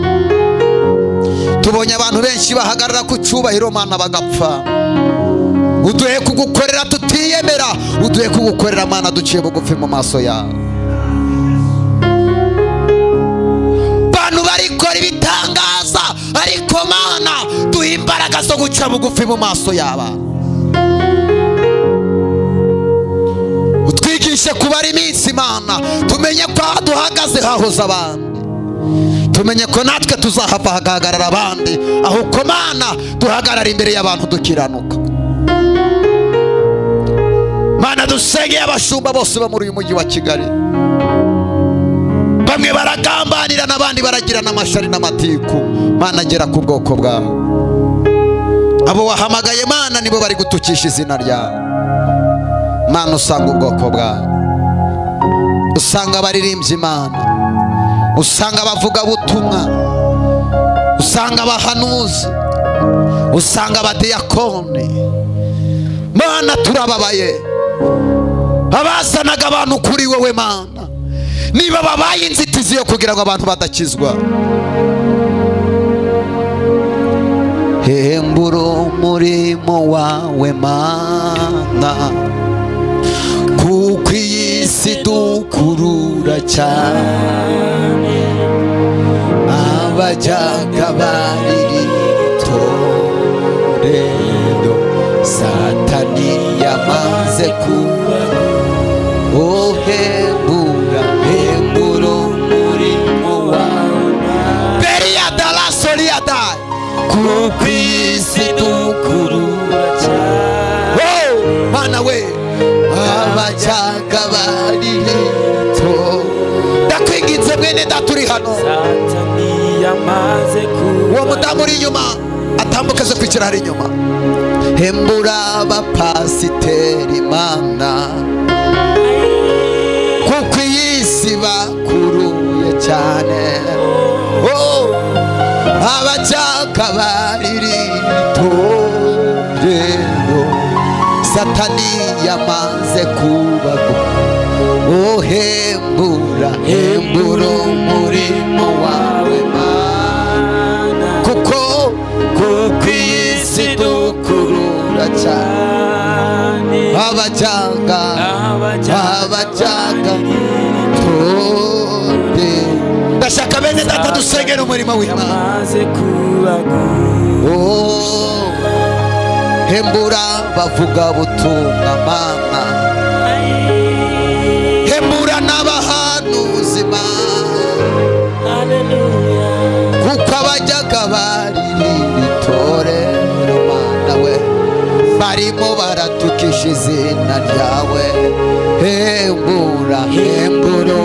Tubonye abantu benshi bahagarara ku cyubahiro Mana bagapfa. Uduhe kugukorera tutiyemera, uduhe kugukorera Mana duciye bugufi mu maso yawe. Bantu barikora ibitangaza, ariko Mana duhe imbaraga zo guca bugufi mu maso yawe. Utwigishe kubara iminsi Mana, tumenye ko duhagaze hahoze abandi, tumenye ko natwe tuzahava hagahagarara abandi, ahubwo Mana duhagarara imbere y'abantu dukiranuka. Mana dusengeye abashumba bose bo muri uyu mujyi wa Kigali, bamwe baragambanira n'abandi baragirana amashari n'amatiku. Mana gera ku bwoko bwawe, abo wahamagaye Mana nibo bari gutukisha izina ryawe. Mana usanga ubwoko bwawe, usanga abaririmbyi Mana, usanga abavuga butumwa, usanga abahanuzi, usanga abadiyakoni. Mana turababaye, abazanaga abantu kuri wowe Mana niba babaye inzitizi yo kugira ngo abantu badakizwa. Hembura umurimo wawe Mana, kuko iyi si dukurura cyane, abajyaga bariri itorero Satani yamaze kuba. Oh hembura hano. Uwo mudamu uri inyuma atambuka aze kwicara hari inyuma. Hembura abapasiteri Mana, kuko iyi si bakuruye cyane. Abajyaga baririmbira itorero, Satani yamaze kubagura. Hembura umurimo wawe Mana, kuko iyi si dukurura cyane. Abajyaga ndashaka bene data dusengera umurimo w'Imana. Hembura bavuga butumwa Mana, hembura n'abahanuzi Mana, kuko abajyaga baririmbira itorero Mana we barimo baratukisha izina ryawe. Hembura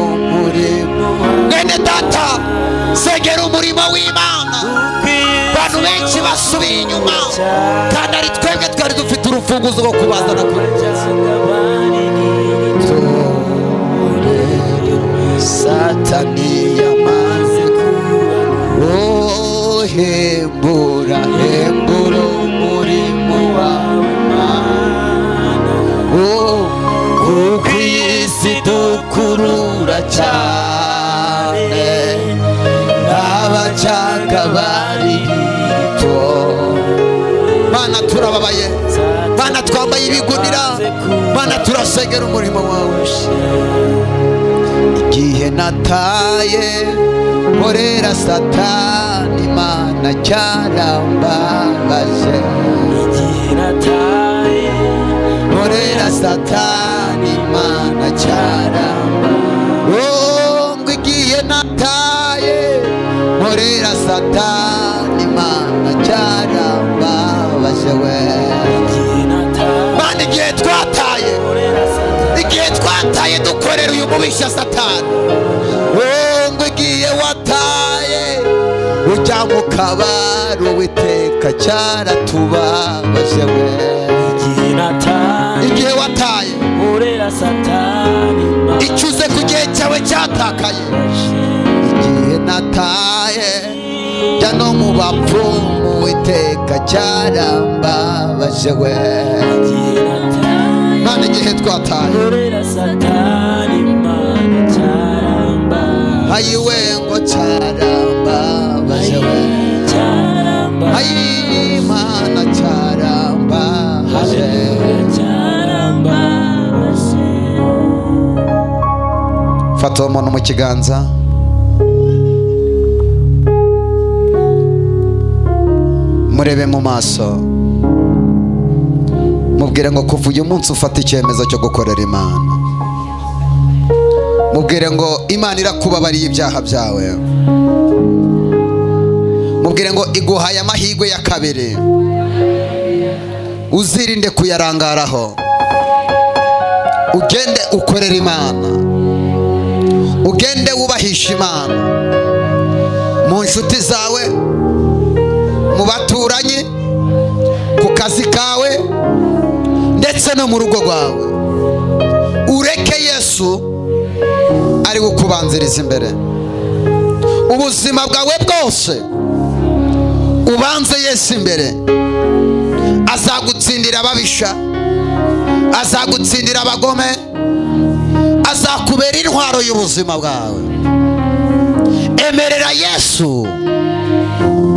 umurimo. Mwene data sengera umurimo w'Imana. Abantu benshi basubiye inyuma kandi ari twebwe twari dufite urufunguzo rwo kubazana kure. Satani yamaze hembura umurimo wawe Mana, kuko iyi si dukurura cyane. N'abajyaga baririmbira Mana, turababaye Mana, twambaye ibigunira Mana, turasengera umurimo wawe. Igihe nataye nkorera Satani Mana cyarambabaje. Igihe nataye nkorera Satani Mana cyarambabaje. Ngo igihe nataye nkorera Satani Mana cyarambabaje we. Mana, igihe twataye dukorera uyu mubisha Satani. Ngo igihe wataye ujya mu kabari Uwiteka cyaratubabaje we. Igihe wataye icuze ku gihe cyawe cyatakaye. Igihe nataye jya no mu bapfumu Uwiteka cyarambabaje we. Mana, igihe twataye ayiwe ngo cyarambabaje we. Ayi Mana cyarambabaje. Fata uwo muntu mu kiganza, murebe mu maso, mubwire ngo kuva uyu munsi ufata icyemezo cyo gukorera Imana. Mubwire ngo Imana irakubabariye ibyaha byawe. Mubwire ngo iguhaye amahirwe ya kabiri, uzirinde kuyarangaraho. Ugende ukorera Imana, ugende wubahisha Imana mu nshuti zawe, mu baturanyi, ku kazi kawe ndetse no mu rugo rwawe. Ureke Yesu ari gukubanziriza imbere. Ubuzima bwawe bwose ubanze Yesu imbere. Azagutsindira ababisha, azagutsindira abagome, azakubera intwaro y'ubuzima bwawe. Emerera Yesu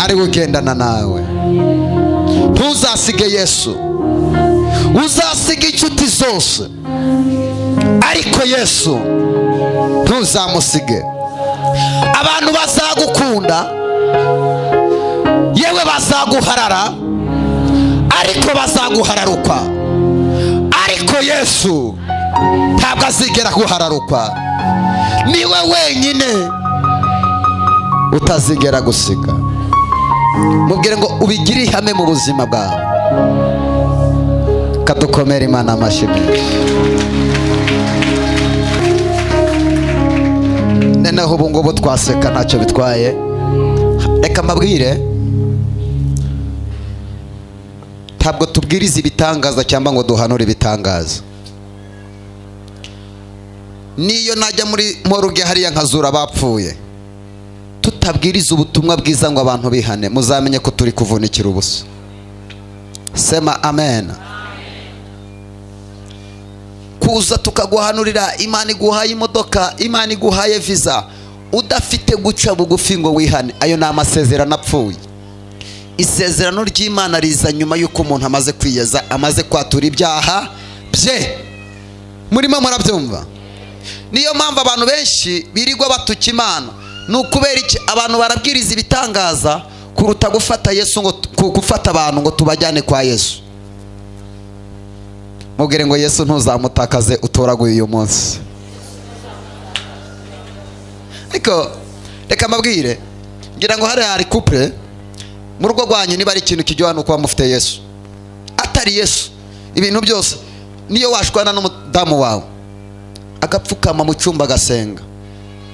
ari kugendana nawe. Ntuzasige Yesu, uzasiga inshuti zose, ariko Yesu ntuzamusige. Abantu bazagukunda, yewe bazaguharara, ariko bazaguhararukwa. Ariko Yesu ntabwo azigera guhararukwa. Niwe wenyine utazigera gusiga. Mubwire ngo ubigire ihame mu buzima bwawe. Kadukomere Imana amashyi. Noneho noneho ubu ngubu twaseka ntacyo bitwaye. Reka mbabwire, ntabwo tubwiriza ibitangaza cyangwa ngo duhanure ibitangaza. Niyo najya muri moruge hariya nkazura abapfuye, tutabwiriza ubutumwa bwiza ngo abantu bihane, muzamenye ko turi kuvunikira ubusa. Sema amen. Kuza tukaguhanurira, Imana iguhaye imodoka, Imana iguhaye visa, udafite guca bugufi ngo wihane, ayo ni amasezerano apfuye. Isezerano ry'Imana riza nyuma y'uko umuntu amaze kwiyeza, amaze kwatura ibyaha bye. Murimo murabyumva? Niyo mpamvu abantu benshi birirwa batuka Imana. Ni ukubera iki? Abantu barabwiriza ibitangaza kuruta gufata Yesu, ngo gufata abantu ngo tubajyane kwa Yesu. Mubwire ngo Yesu ntuzamutakaze utoraguye uyu munsi. Ariko reka mbabwire, ngira ngo hari couple mu rugo rwanyu, niba ari ikintu kiryoha ni ukuba mufite Yesu. Atari Yesu ibintu byose, niyo washwana n'umudamu wawe agapfukama mu cyumba agasenga,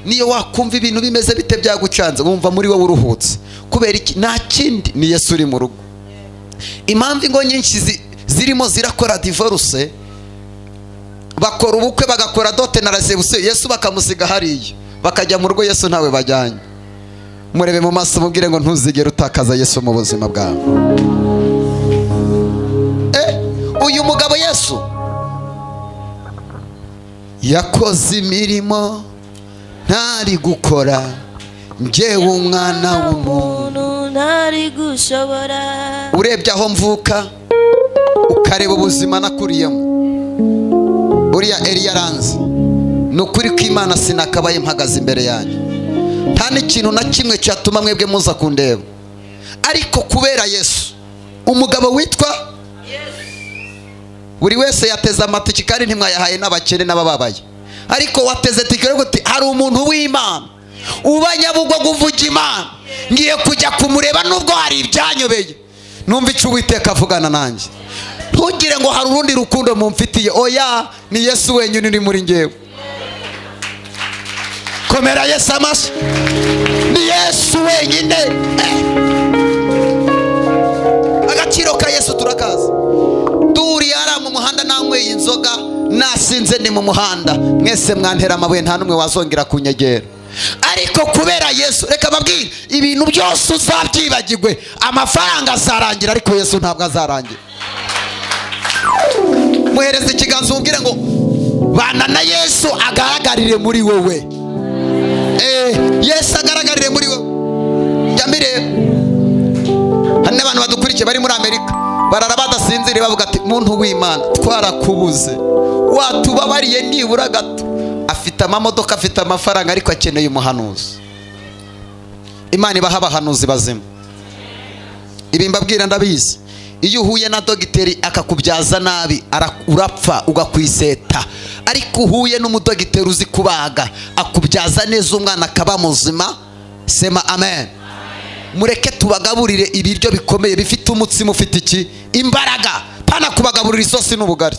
niyo wakumva ibintu bimeze bite byagucanze, wumva muri wowe uruhutse. Kubera iki? Nta kindi, ni Yesu uri mu rugo. Impamvu ingo nyinshi zirimo zirakora divorce, bakora ubukwe bagakora dote na reception, Yesu bakamusiga hariya, bakajya mu rugo Yesu ntawe bajyanye. Murebe mu maso mubwire ngo ntuzigere utakaza Yesu mu buzima bwawe. Uyu mugabo Yesu yakoze imirimo ntari gukora, njyewe umwana w'umuntu ntari gushobora. Urebye aho mvuka ukareba ubuzima nakuriyemo, uriya Eliya aranzi. Ni ukuri ko Imana sinakabaye mpagaze imbere yanyu, nta n'ikintu na kimwe cyatuma mwebwe muza kundeba. Ariko kubera Yesu, umugabo witwa buri wese yateze amatiki, kandi ntimwayahaye n'abakene n'abababaye. Ariko wateze tikere guti hari umuntu w'Imana uba Nyabugogo uvuga Imana, ngiye kujya kumureba nubwo hari ibyanyobeye. Numva icyo Uwiteka avugana nanjye. Ntugire ngo hari urundi rukundo mumfitiye, oya, ni Yesu wenyine uri muri ngewe. Komera Yesu amaso, ni Yesu wenyine. Agaciro ka Yesu turakaza. Duri yara mu muhanda nanyweye inzoga, nasinze ni mu muhanda, mwese mwantera amabuye nta numwe wazongera kunyegera. Ariko kubera Yesu, reka babwire, ibintu byose uzabyibagirwe, amafaranga azarangira, ariko Yesu ntabwo azarangira. Muhereze ikiganza umubwire ngo bana na Yesu agaragarire muri wowe. Yesu agaragarire muri wowe. Jamire, hano abantu badukurikiye bari muri Amerika barara badasinzire bavuga ati muntu w'Imana twarakubuze, watubabariye nibura gato. Afite amamodoka, afite amafaranga, ariko akeneye umuhanuzi. Imana ibaha abahanuzi bazima. Ibi mbabwira ndabizi. Iyo uhuye na dogiteri akakubyaza nabi, urapfa ugakwiseta. Ariko uhuye n'umudogiteri uzi kubaga, akubyaza neza umwana akaba muzima. Sema amen. Mureke tubagaburire ibiryo bikomeye bifite umutsima ufite iki? Imbaraga. Pana kubagaburira isosi n'ubugari.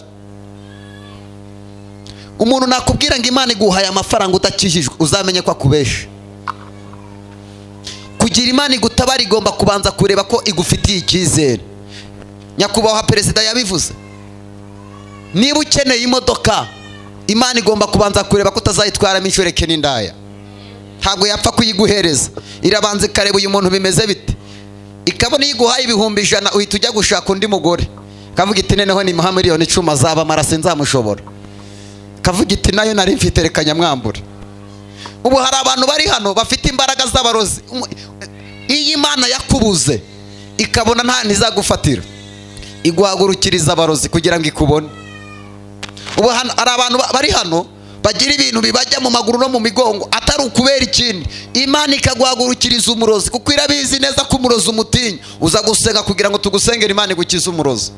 Umuntu nakubwira ngo Imana iguhaye amafaranga udakijijwe, uzamenye ko akubesha. Kugira Imana igutabara igomba kubanza kureba ko igufitiye icyizere. Nyakubahwa perezida yabivuze, niba ukeneye imodoka, Imana igomba kubanza kureba ko utazayitwaramo inshoreke n'indaya. Ntabwo yapfa kuyiguhereza, irabanza ikareba uyu muntu bimeze bite. Ikabona iguhaye ibihumbi 100, uhita ujya gushaka undi mugore. Kavuga iti neneho ni miliyoni 10 azaba marase nzamushobora. Kavuga iti nayo nari mfite reka nyamwambure. Ubu hari abantu bari hano bafite imbaraga z'abarozi. Iyi Imana yakubuze ikabona nta ntizagufatira, iguhagurukiriza abarozi kugira ngo ikubone. Ubu hari abantu bari hano bagira ibintu bibajya mu maguru no mu migongo, atari ukubera ikindi. Imana ikaguhagurukiriza umurozi, kuko irabizi neza ko umurozi umutinya. Uza gusenga kugira ngo tugusengere Imana igukize umurozi.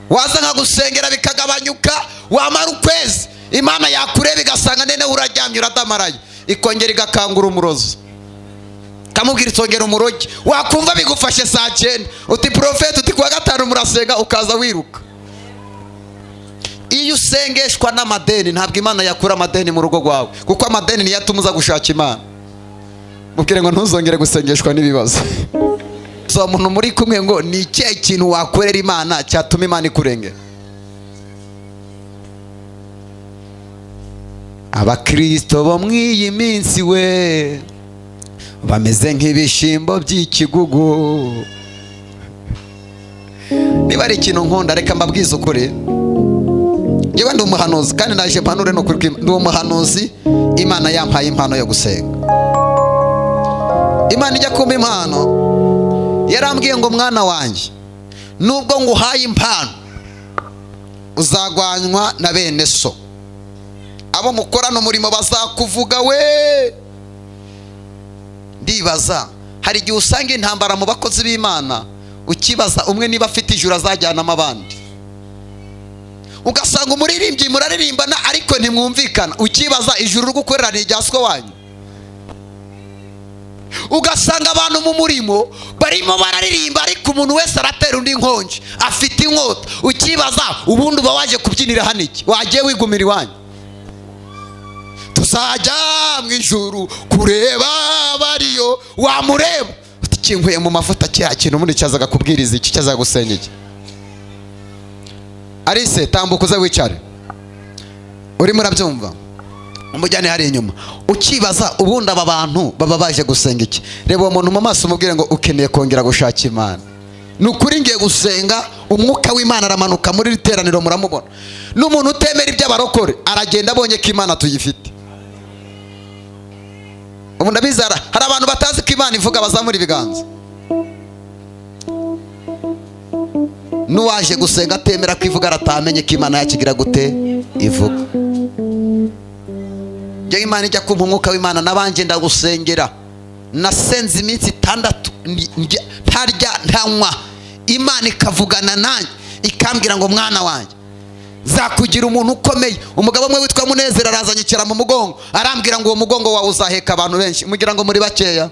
Waza nka gusengera bikagabanyuka, wamara ukwezi Imana yakureba igasanga nene uraryamye uradamaraye, ikongera igakangura umurozi. Kamubwira itongera umurogi, wakumva bigufashe saa 9 uti profeti uti kuwa 5 murasenga ukaza wiruka. iyo usengeshwa n'amadeni ntabwo Imana yakura amadeni mu rugo rwawe, kuko amadeni niyo atuma uza gushaka Imana. Mubwire ngo ntuzongere gusengeshwa n'ibibazo. So umuntu muri kumwe ngo ni ikihe kintu wakorera Imana cyatuma Imana ikurengera? Abakristo bo mw'iyi minsi we bameze nk'ibishimbo by'ikigugu. Niba ari ikintu nkunda reka mbabwize ukuri, yewe ndi umuhanuzi kandi naje mpanure no kuri ndi umuhanuzi. Imana yampaye impano yo gusenga. Imana ijya kumpa impano yarambwiye ngo mwana wanjye, nubwo nguhaye impano uzagwanywa na bene so. Abo mukorana umurimo bazakuvuga we. Ndibaza hari igihe usanga intambara mu bakozi b'Imana, ukibaza umwe niba afite ijuru azajyanamo abandi. Ugasanga umuririmbyi muraririmbana ariko ntimwumvikana, ukibaza ijuru gukorera ni iryaswa wanyu. Ugasanga abantu mu murimo barimo bararirimba ariko umuntu wese aratera undi nkonje, afite inkota. Ukibaza ubundi uba waje kubyinira hano iki? Wagiye wigumira iwanyu? Tuzajya mu ijuru kureba bariyo, wamureba utinkuye mu mavuta cya kintu muri cyazaga kubwiriza iki, cyazaga gusenya iki. Arise tambuka uze wicare, urimo urabyumva, umujyane hari inyuma. Ukibaza ubundi aba bantu baba baje gusenga iki? Reba uwo muntu mu maso umubwire ngo ukeneye kongera gushaka Imana. Nukuri ngiye gusenga, umwuka w'Imana aramanuka muri riteraniro muramubona. N'umuntu utemera iby'abarokore aragenda abonye ko Imana tuyifite. Umuntu abizara, hari abantu batazi ko Imana ivuga bazamura ibiganza. Nuwaje gusenga atemera ko ivuga aratamenye ko Imana yakigira gute ivuga. Jya Imana ijya kumpa umwuka w'Imana nabanje ndagusengera. Nasenze iminsi 6 ntarya ntanywa. Imana ikavugana nanjye ikambwira ngo mwana wanjye zakugira umuntu ukomeye. Umugabo umwe witwa Munezero arazanyikira mu mugongo arambwira ngo uwo mugongo wawe uzaheka abantu benshi. Mugira ngo muri bakeya?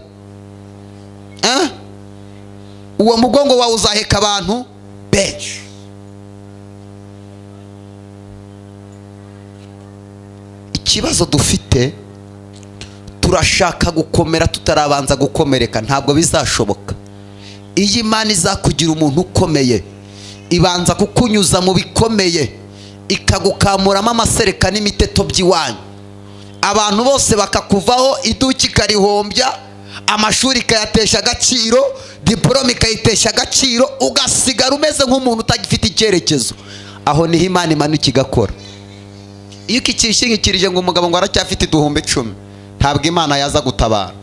Uwo mugongo wawe uzaheka abantu benshi. Ikibazo dufite, turashaka gukomera tutarabanza gukomereka. Ntabwo bizashoboka. Iyi Imana izakugira umuntu ukomeye ibanza kukunyuza mu bikomeye, ikagukamuramo amasereka n'imiteto by'iwanyu. Abantu bose bakakuvaho, iduki karihombya, amashuri kayatesha agaciro, diplome kayitesha agaciro, ugasigara umeze nk'umuntu utagifite icyerekezo. Aho niho Imana imanuka igakora. Iyo ukishingikirije ngo umugabo ngo aracyafite 10,000, ntabwo Imana yaza gutabara.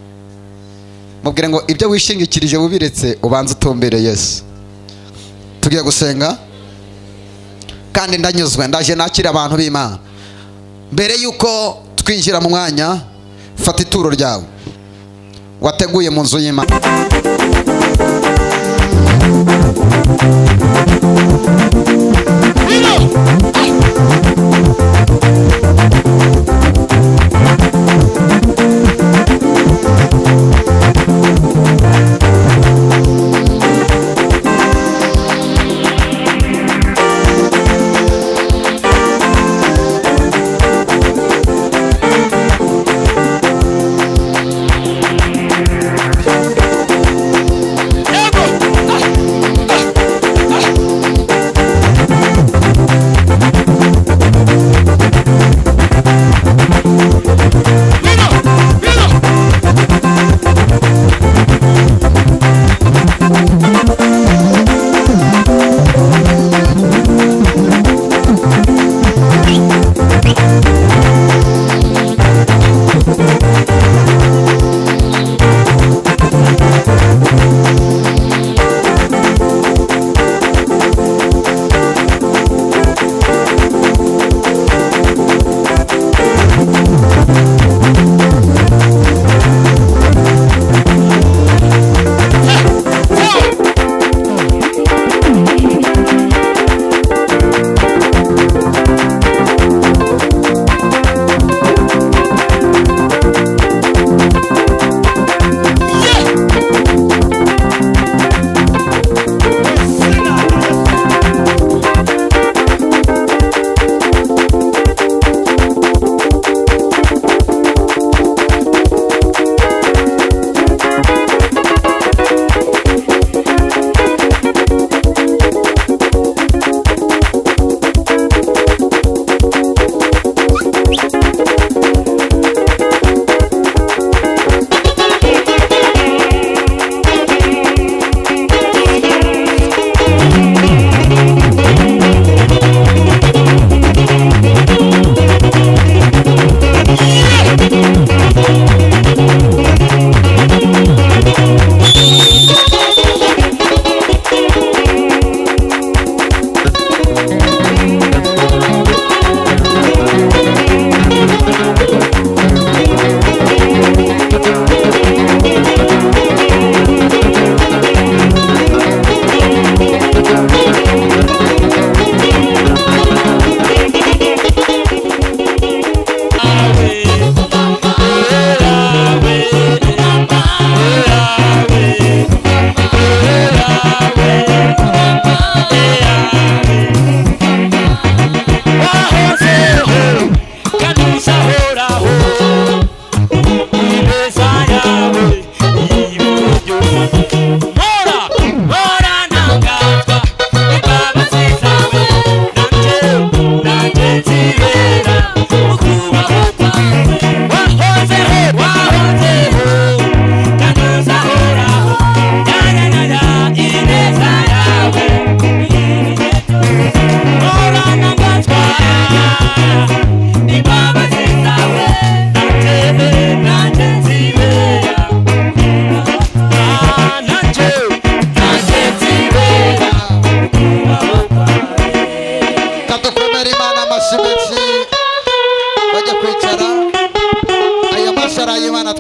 Mubwire ngo ibyo wishingikirije bubiretse ubanze utumbere Yesu. Tugiye gusenga kandi ndanyuzwe, ndaje nakira abantu b'Imana. Mbere yuko twinjira mu mwanya, fata ituro ryawe wateguye mu nzu y'Imana.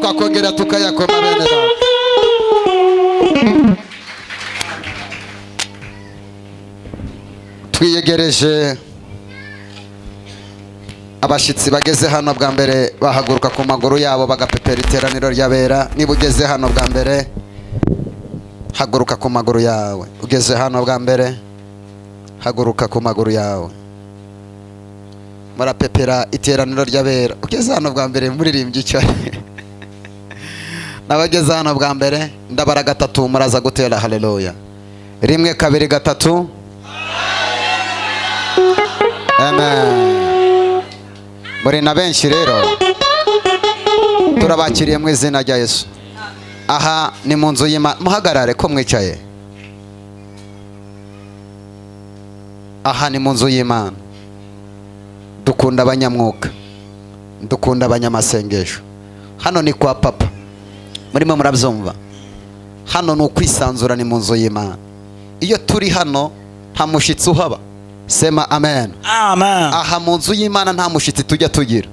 twakongera tukayakoma bene data. Twiyegereje abashitsi bageze hano bwa mbere bahaguruka ku maguru yabo bagapepera iteraniro ry'abera. Niba ugeze hano bwa mbere haguruka ku maguru yawe. Ugeze hano bwa mbere haguruka ku maguru yawe. Murapepera iteraniro ry'abera. Ugeze hano bwa mbere muririmbye cyane. Nabageze hano bwa mbere ndabara gatatu muraza gutera haleluya. 1 2 3. Amen. Muri na benshi rero turabakiriye mu izina rya Yesu. Aha ni mu nzu y'Imana. Muhagarare ko mwicaye. Aha ni mu nzu y'Imana. Dukunda abanyamwuka, dukunda abanyamasengesho. Hano ni kwa papa. Murimo murabyumva. Hano ni ukwisanzura, ni mu nzu y'Imana. Iyo turi hano nta mushitsi uhaba. Sema amen. Amen. Aha mu nzu y'Imana nta mushitsi tujya tugira.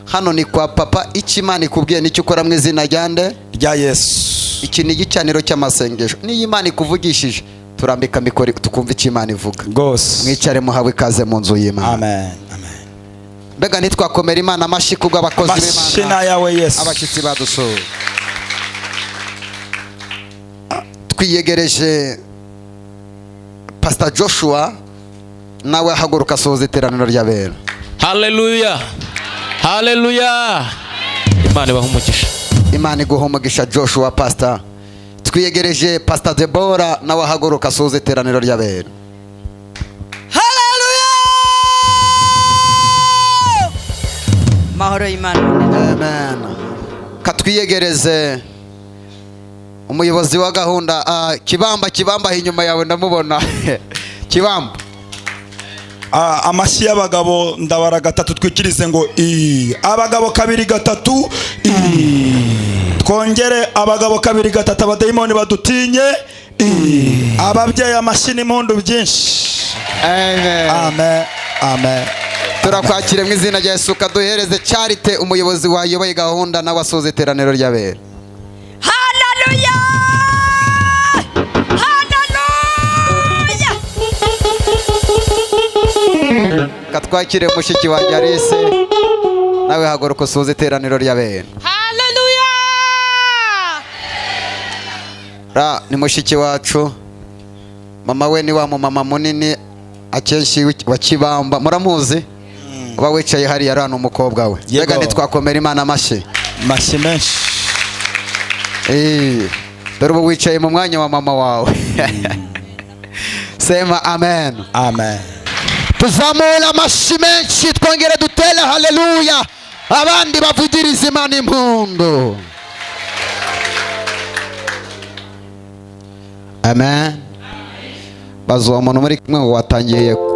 Hano ni kwa papa. Icyo Imana ikubwiye nicyo ukora mu izina ryande rya Yesu. Iki ni igicaniro cy'amasengesho. Ni Imana ikuvugishije turambika mikoro tukumva icyo Imana ivuga. Gose. Mwicare muhawe ikaze mu nzu y'Imana. Amen. Amen. Mbega nitwakomera Imana amashyi kubwo abakozi b'Imana. Mashina yawe Yesu. Abashitsi badusuye. Twiyegereje Pastor Joshua nawe haguruka soza iteraniro ry'abera. Haleluya. Haleluya. Imana ibaha umugisha. Imana iguha umugisha Joshua Pastor. Twiyegereje Pastor Deborah nawe haguruka soza iteraniro ry'abera. Haleluya. Mahoro y'Imana. Amen. Katwiyegereze umuyobozi wa gahunda Kibamba inyuma yawe ndamubona. Kibamba. Amashyi y'abagabo ndabara gatatu twikirize ngo abagabo 2 3 twongere abagabo 2 3 abadayimoni badutinye ababyeyi amashyi n'impundu byinshi. Amen. Amen. Amen. Turakwakire mu izina rya Yesu. Kaduhereze Charite umuyobozi wayoboye gahunda nawe asoza iteraniro ry'abera. Haleluya. Katwakire mushiki wa Jarise nawe haguruka usoza iteraniro ry'abera. Haleluya. Ni mushiki wacu. Mama we ni wa mama munini akenshi wa Kibamba. Muramuzi? Aba wicaye hari yarana umukobwa we. Mbega nitwakomera Imana amashyi. Mashyi menshi. Dore ubu wicaye mu mwanya wa mama wawe. Sema amen. Amen. Tuzamura amashyi menshi twongere dutere haleluya. Abandi bavugiriza Imana impundu. Amen. Bazuwa umuntu muri kumwe ngo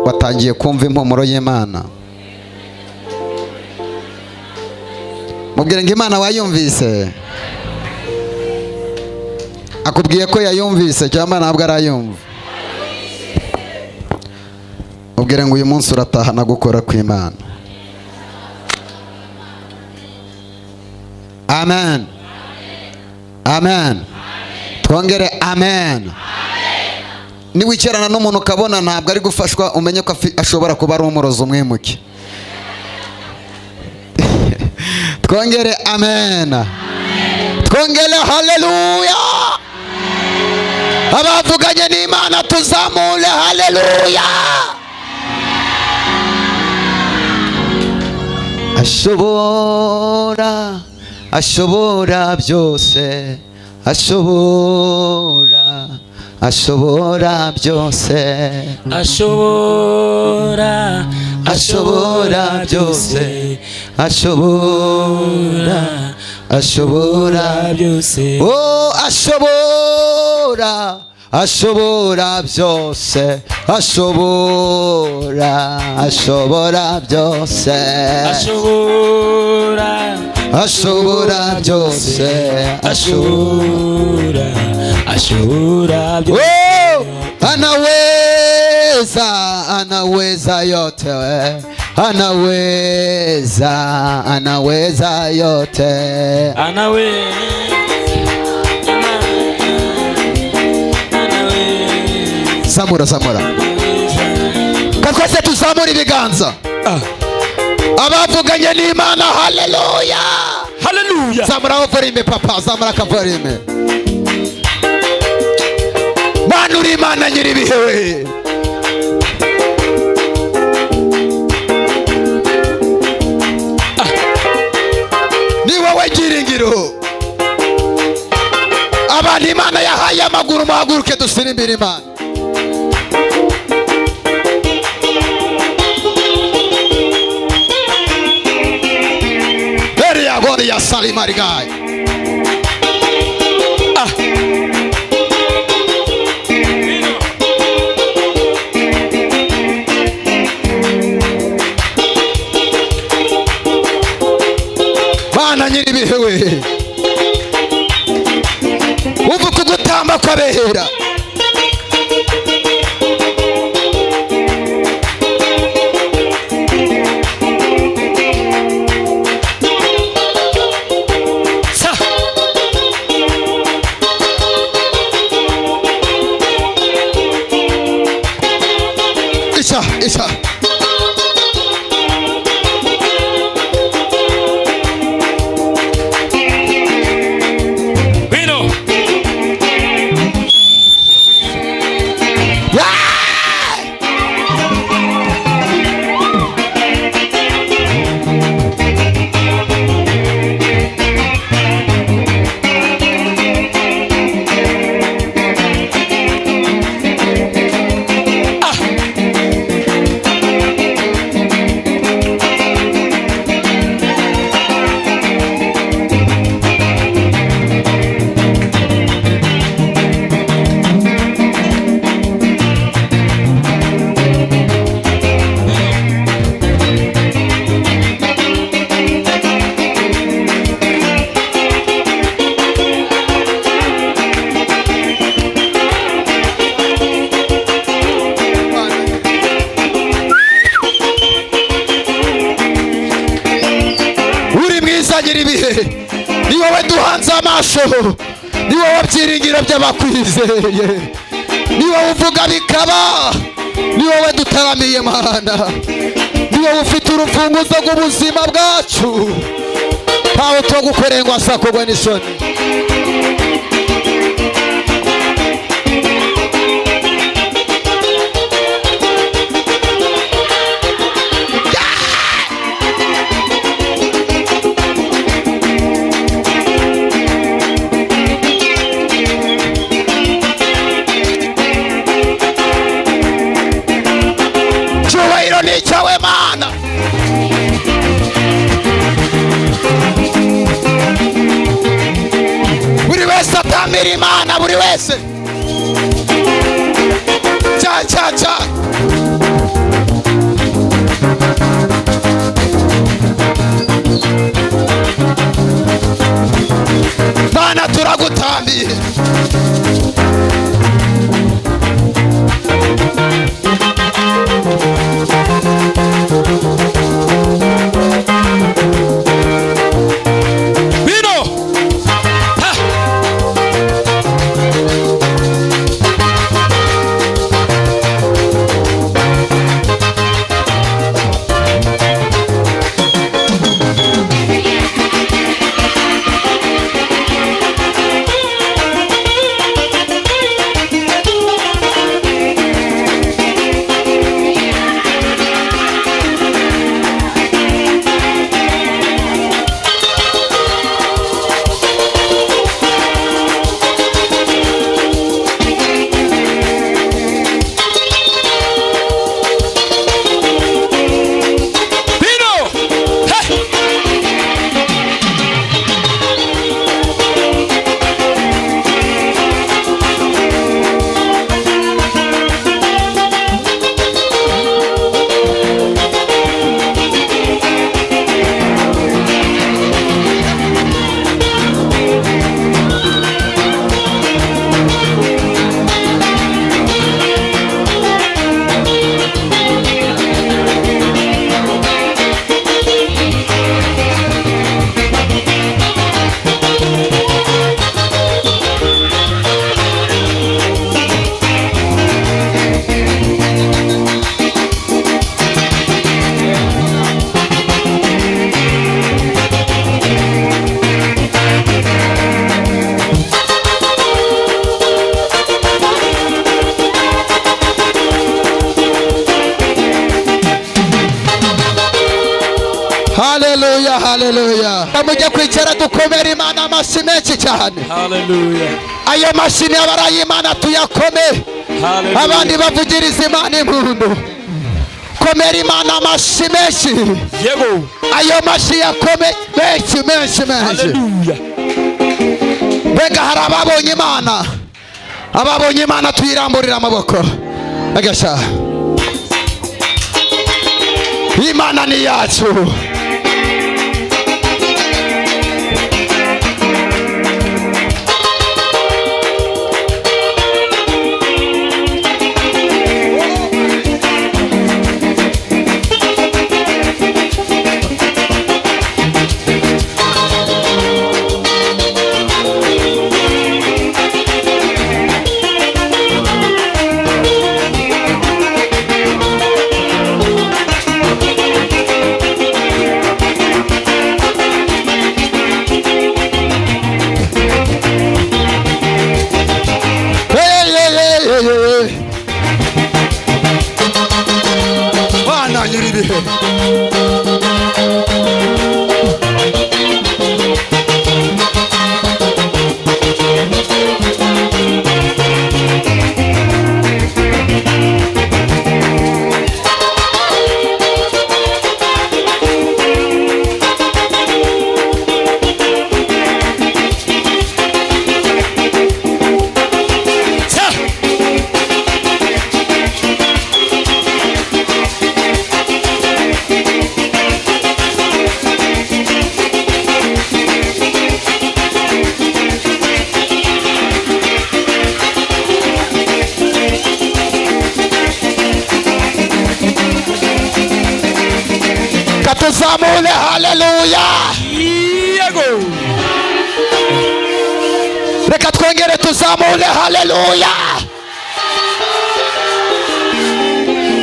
watangiye kumva impumuro y'Imana. Mubwire ngo Imana wayumvise. Akubwiye ko yayumvise cyangwa ntabwo arayumva. Mubwire ngo uyu munsi uratahana gukora kw'Imana. amen, amen. Twongere amen. Niwicarana n'umuntu ukabona ntabwo ari gufashwa, umenye ko ashobora kuba ari umurozi umwimuke. Twongere amen, twongere haleluya. Abavuganye n'Imana tuzamure haleluya. Ashobora, ashobora byose, ashobora, ashobora byose, ashobora, ashobora byose, ashobora, ashobora byose. Oh, ashobora, ashobora byose, ashobora, ashobora byose, ashobora, ashobora byose, ashobora, ashobora byose. Oh, anaweza, anaweza yote, anaweza, anaweza yote, Zamura, zamura. Kakose tuzamura ibiganza. Abavuganye n'Imana haleluya. Haleluya. Zamura volume papa, zamura ka volume. Mana uri Imana nyiri ibihe. Ni wowe giringiro. Abantu Imana yahaye amaguru muhaguruke dusirimbire Imana. Agora ya Salimarigai. Bana nyiri bihewe. Uvu kugutamba kwabehera. Isa. Vino. Ni wowe duhanze amaso, ni wowe byiringiro by'abakwizeye, ni wowe uvuga bikaba, ni wowe dutaramiye Mana, ni wowe ufite urufunguzo rw'ubuzima bwacu, ntawe two gukorengwa sakogwa n'isoni. Ni cyawe Mana, buri wese atamira Imana, buri wese cha Mana turagutambiye. Vino. haleluya. Mujye kwicara dukomere Imana amashyi menshi cyane. Haleluya. Ayo mashyi y'abarayi Imana tuyakome. Abandi bavugiriza Imana impundu. Komera Imana amashyi menshi. Yego. Ayo mashyi yakome menshi. Haleluya. Bega hari ababonye Imana tuyiramburira amaboko. Agasha Imana ni yacu. Bana nyiribihe. Tuzamule haleluya. Yego. Reka twongere tuzamule haleluya.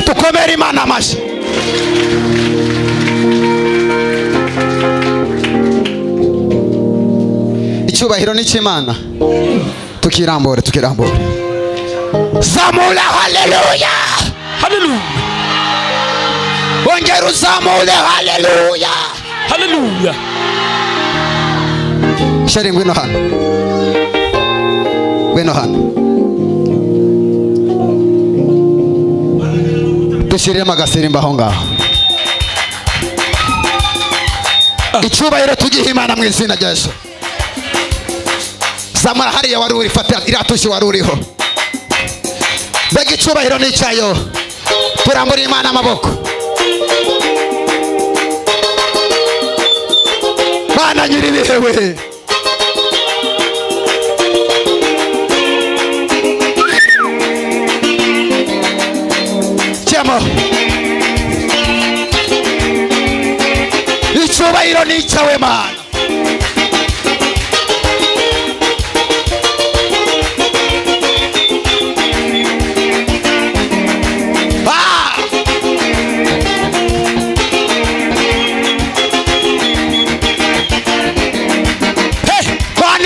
Tukomere Imana amashyi. Icyubahiro ni cy'Imana. Tukirambure. Zamule haleluya. Haleluya. Ongera uzamule haleluya. Haleluya. Sheri ngwino hano. Dushyiremo agasimba aho ngaho. Icyubahiro tugihe Imana mu izina rya Yesu. Zamura hariya wari uri, fata iratushi wari uriho. Bega icyubahiro ni icyayo. Turambura Imana amaboko. Mana nyiribihe we. Chemo. Icyubahiro ni icyawe Mana.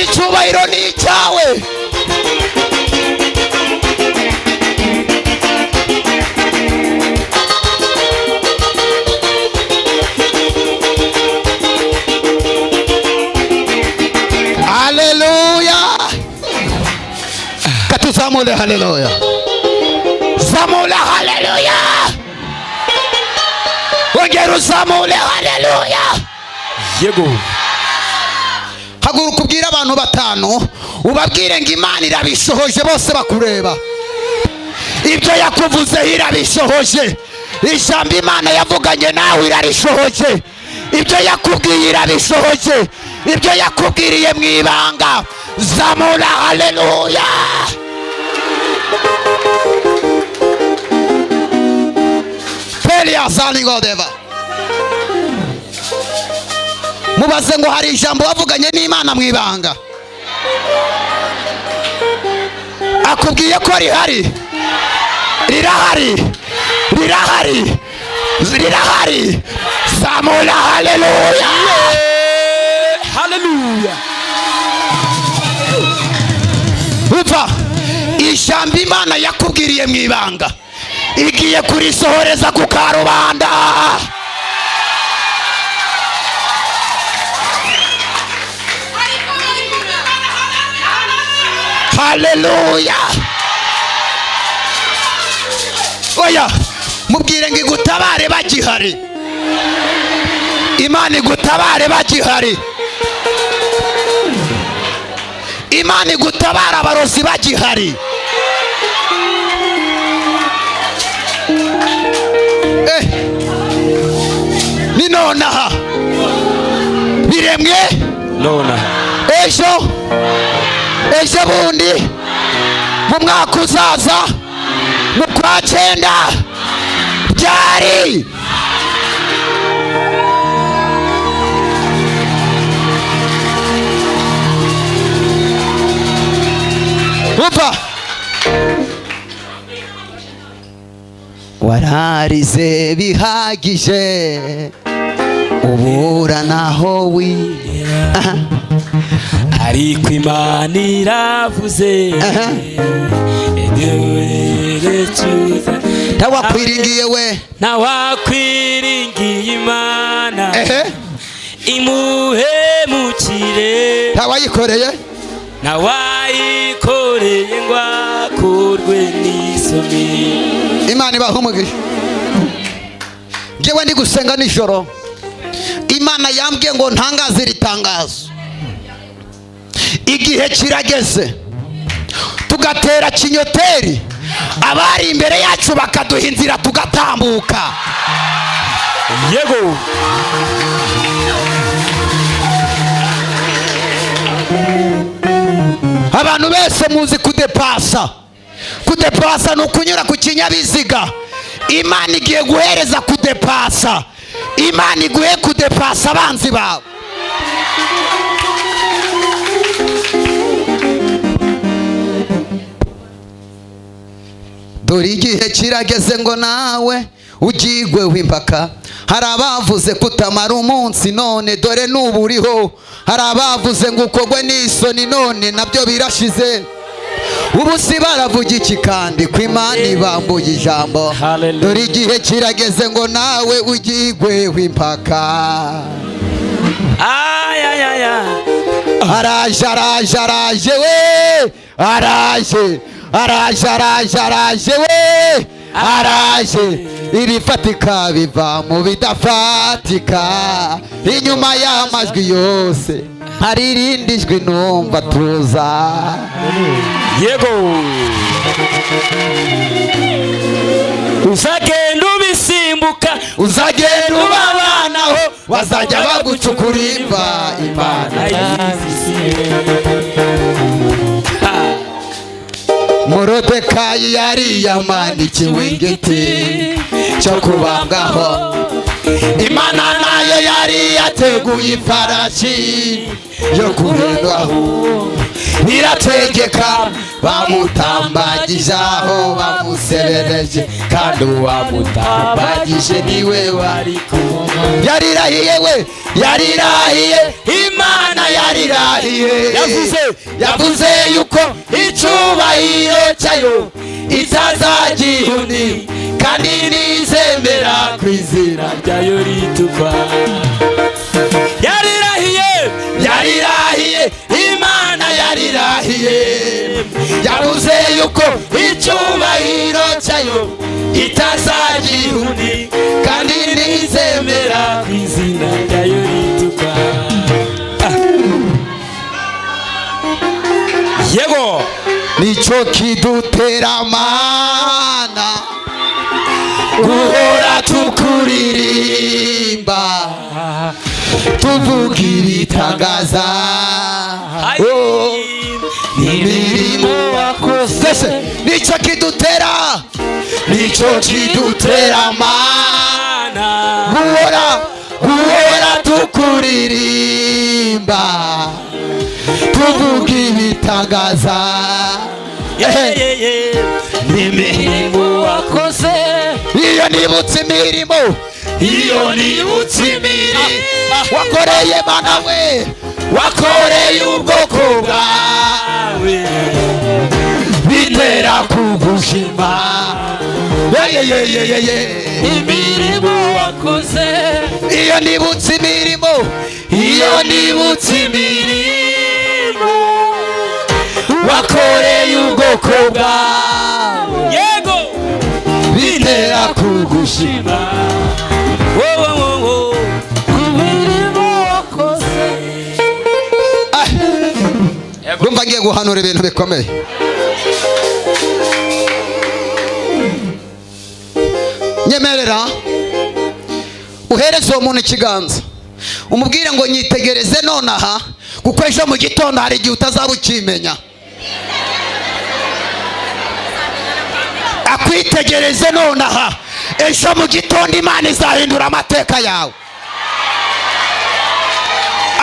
Icyubahiro ni icyawe. Haleluya. Katuzamule haleluya. Zamule haleluya. Ongera uzamule haleluya. Yego. Haguruka ubwire abantu batanu ubabwire ngo Imana irabishohoje bose bakureba. Ibyo yakuvuzeho irabishohoje. Ijambo Imana yavuganye nawe irarishohoje. Ibyo yakubwiye irabishohoje. Ibyo yakubwiriye mu ibanga. Zamura haleluya. Pelia zalingodeva. Mubaze ngo hari ijambo wavuganye n'Imana mu ibanga. Akubwiye ko rihari. Rirahari. Zamura haleluya. Haleluya. Umva ijambo Imana yakubwiriye mu ibanga igiye kurisohoreza ku karubanda. haleluya. Oya mubwire ngo igutabare bagihari, Imana igutabare bagihari, Imana igutabara abarozi bagihari. Ni nonaha biremwe nonaha, ejo bundi mu mwaka uzaza mu kwa 9 byari upa wararize bihagije ubura naho ariko Imana iravuze ntawakwiringiye we, ntawakwiringiye Imana imuhemukire, ntawayikoreye ngo akurwe n'isoni. Imana ibaha umugisha. Ngewe ndi gusenga nijoro, Imana yambwiye ngo ntangaze iri tangazo. Igihe kirageze tugatera kinyoteri, abari imbere yacu bakaduha inzira tugatambuka. Yego abantu bese muzi kudepasa. Kudepasa ni ukunyura ku kinyabiziga. Imana igiye guhereza kudepasa. Imana iguhe kudepasa abanzi bawe. Dore igihe kirageze ngo nawe ugigwe w'impaka. Hari abavuze kutamara umunsi, none dore n'ubu uriho. Hari abavuze ngo ukogwe n'isoni, none nabyo birashize. Ubu si baravuga iki kandi ko Imana ibambuye ijambo. Dore igihe kirageze ngo nawe ugigwe w'impaka. Araje araje araje we, araje araje araje araje we, araje. Ibifatika biva mu bidafatika, inyuma y'amajwi yose hari irindi jwi numva tuza. Yego uzagenda ubisimbuka, uzagenda ubabanaho, bazajya bagucukura imva. Imana Morodekayi yari yamanikiwe igiti cyo kubambwaho. Imana nayo yari yateguye ifarashi yo kugendwaho, irategeka bamutambagije aho bamusebereje, kandi uwamutambagije niwe wari kumwe. Yarirahiye we, yarirahiye, Imana yarirahiye, yavuze yuko icubahiro cyayo itazagiha undi, kandi nizemera ku izina ryayo rituva. Yarirahiye, yarirahiye, Imana yarirahiye, yavuze yuko icubahiro cyayo itazagiha undi, kandi nizemera ku izina ryayo rituva. Yego nicyo kidutera Mana guhora tukuririmba, tuvuga ibitangaza imirimo wakoze. Nicyo kidutera, nicyo kidutera Mana guhora tukuririmba, tuvuga ibitangaza n'imirimo wakoze. Iyo nibutse imirimo, iyo nibutse imirimo wakoreye Mana we, wakoreye ubwoko bwawe, bitera kugushima. Imirimo wakoze, iyo nibutse imirimo, iyo nibutse imirimo wakoreye ubwoko bwawe yego bitera kugushima urumva ngiye guhanura ibintu bikomeye. Nyemerera uhereze uwo muntu ikiganza umubwire ngo nyitegereze nonaha kuko ejo mu gitondo hari igihe utazaba ukimenya. Akwitegereze nonaha ejo mu gitondo Imana izahindura amateka yawe.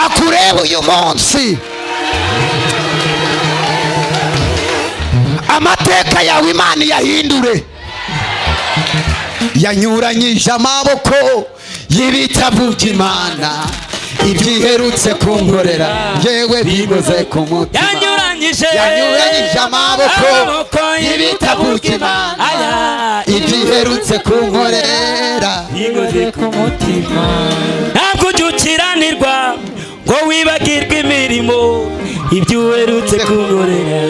Akureba uyu munsi amateka yawe Imana yahindure. Yanyuranyije amaboko y'ibitabo by'Imana ibyiherutse kunkorera yewe bigoze ku mutima. Yanyuranyije amaboko y'ibitabo by'Imana ibyiherutse kunkorera bigoze ku mutima. Ntabwo ujya ukiranirwa ngo wibagirwe imirimo ibyo uherutse kunkorera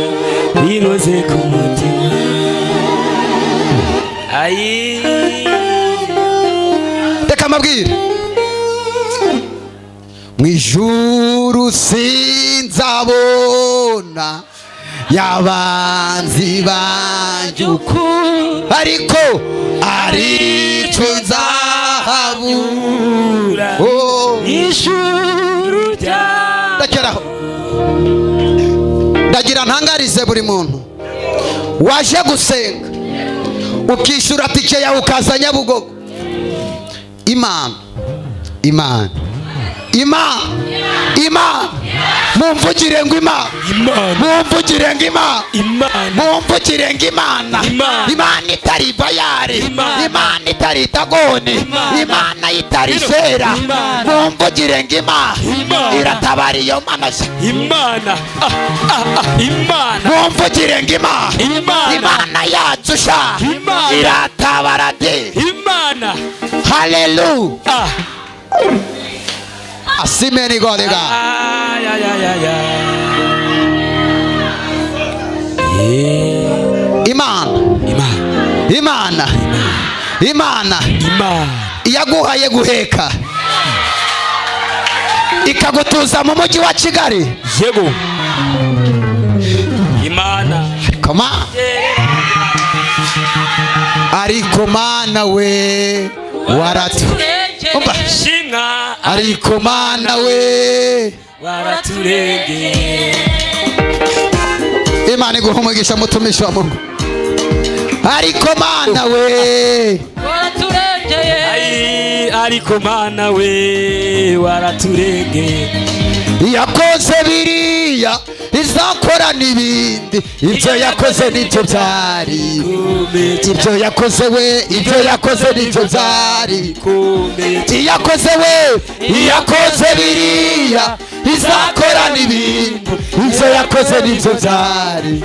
bigoze ku mutima. Reka mabwire mu ijuru sinzabona y'abanzi banjye uko ariko arico nzahabura ijuru ryawe. Ndakeraho ndagira ntangarize buri muntu waje gusenga ukishyura tike yawe ukaza Nyabugogo. Imana mumvugire ngo Imana mumvugire ngo mumvugire ngo Imana itari Bayali, Imana itari Dagoni, Imana itari Shera. Mumvugire ngo Imana iratabara iyo manasa. Mumvugire ngo Imana yacu sha iratabara de. Hallelujah. Asimeni godega. Imana yaguhaye guheka ikagutuza mu mujyi wa Kigali. Yego Imana ariko Mana we Shinga ariko Mana we waraturengeye. Imana iguha umugisha mutumishi wa Mungu. Ariko Mana we waraturengeye. Ariko Mana we waraturengeye. Yakoze biriya izakora n'ibindi. Ibyo yakoze nibyo byari. Ibyo yakoze we ibyo yakoze nibyo byari. Yakoze we yakoze biriya izakora n'ibindi. Ibyo yakoze nibyo byari.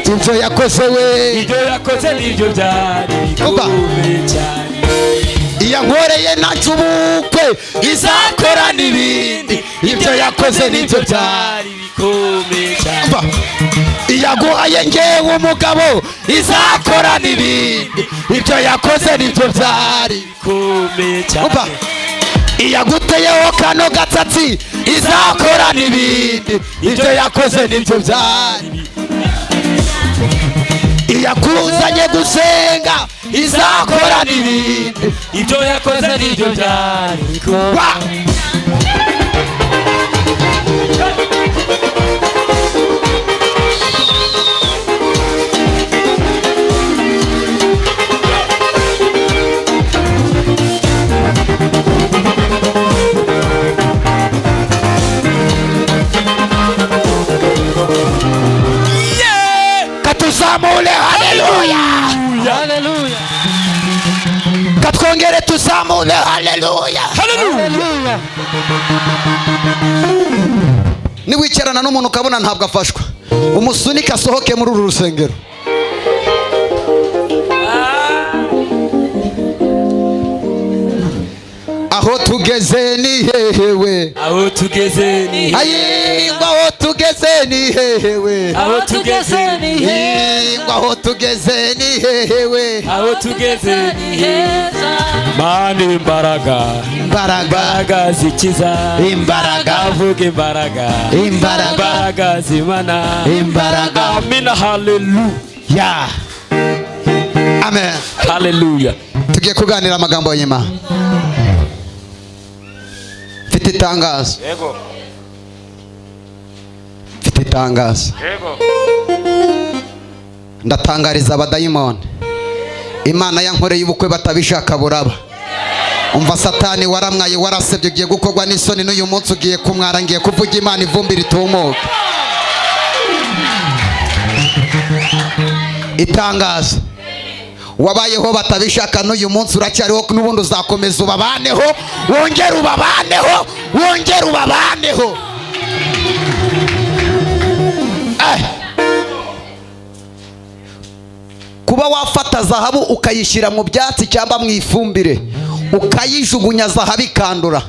Ibyo yakoze we ibyo yakoze nibyo byari. Yankoreye nacyo ubukwe izakora n'ibindi. Ibyo yakoze nibyo byari. Iyaguhaye ngewe umugabo izakora n'ibindi. Ibyo yakoze nibyo byari. Iyaguteyeho kano gatsatsi izakora n'ibindi. Ibyo yakoze nibyo byari. Iyakuzanye gusenga izakora n'ibindi. Ibyo yakoze nibyo byari. Katuzamule. Haleluya. Haleluya. Katwongere tuzamule. Haleluya. Haleluya. Niwicarana n'umuntu ukabona ntabwo afashwa umusunika asohoke muri uru rusengero. aho tugeze ni hehewe, aho tugeze ni hehe, aho tugeze ni hehewe, aho tugeze ni heza, aho tugeze ni hehewe, aho tugeze ni heza. Mana imbaraga zikiza, imbaraga avuga imbaraga zimana, imbaraga. Amina, haleluya, amen, haleluya. tugiye kuganira amagambo y'Imana. Mfite itangazo, yego, mfite itangazo, yego. ndatangariza abadayimoni, Imana yankoreye ubukwe batabishaka buraba. Umva Satani waramwaye, warasebye, ugiye gukorwa n'isoni, n'uyu munsi ugiye kumwara, ngiye kuvuga Imana ivumbi ritumuka. Itangazo, wabayeho batabishaka, n'uyu munsi uracyariho, n'ubundi uzakomeza ubabaneho, wongere ubabaneho, wongere ubabaneho. Kuba wafata zahabu ukayishyira mu byatsi cyangwa mu ifumbire ukayijugunya, zahabu ikandura,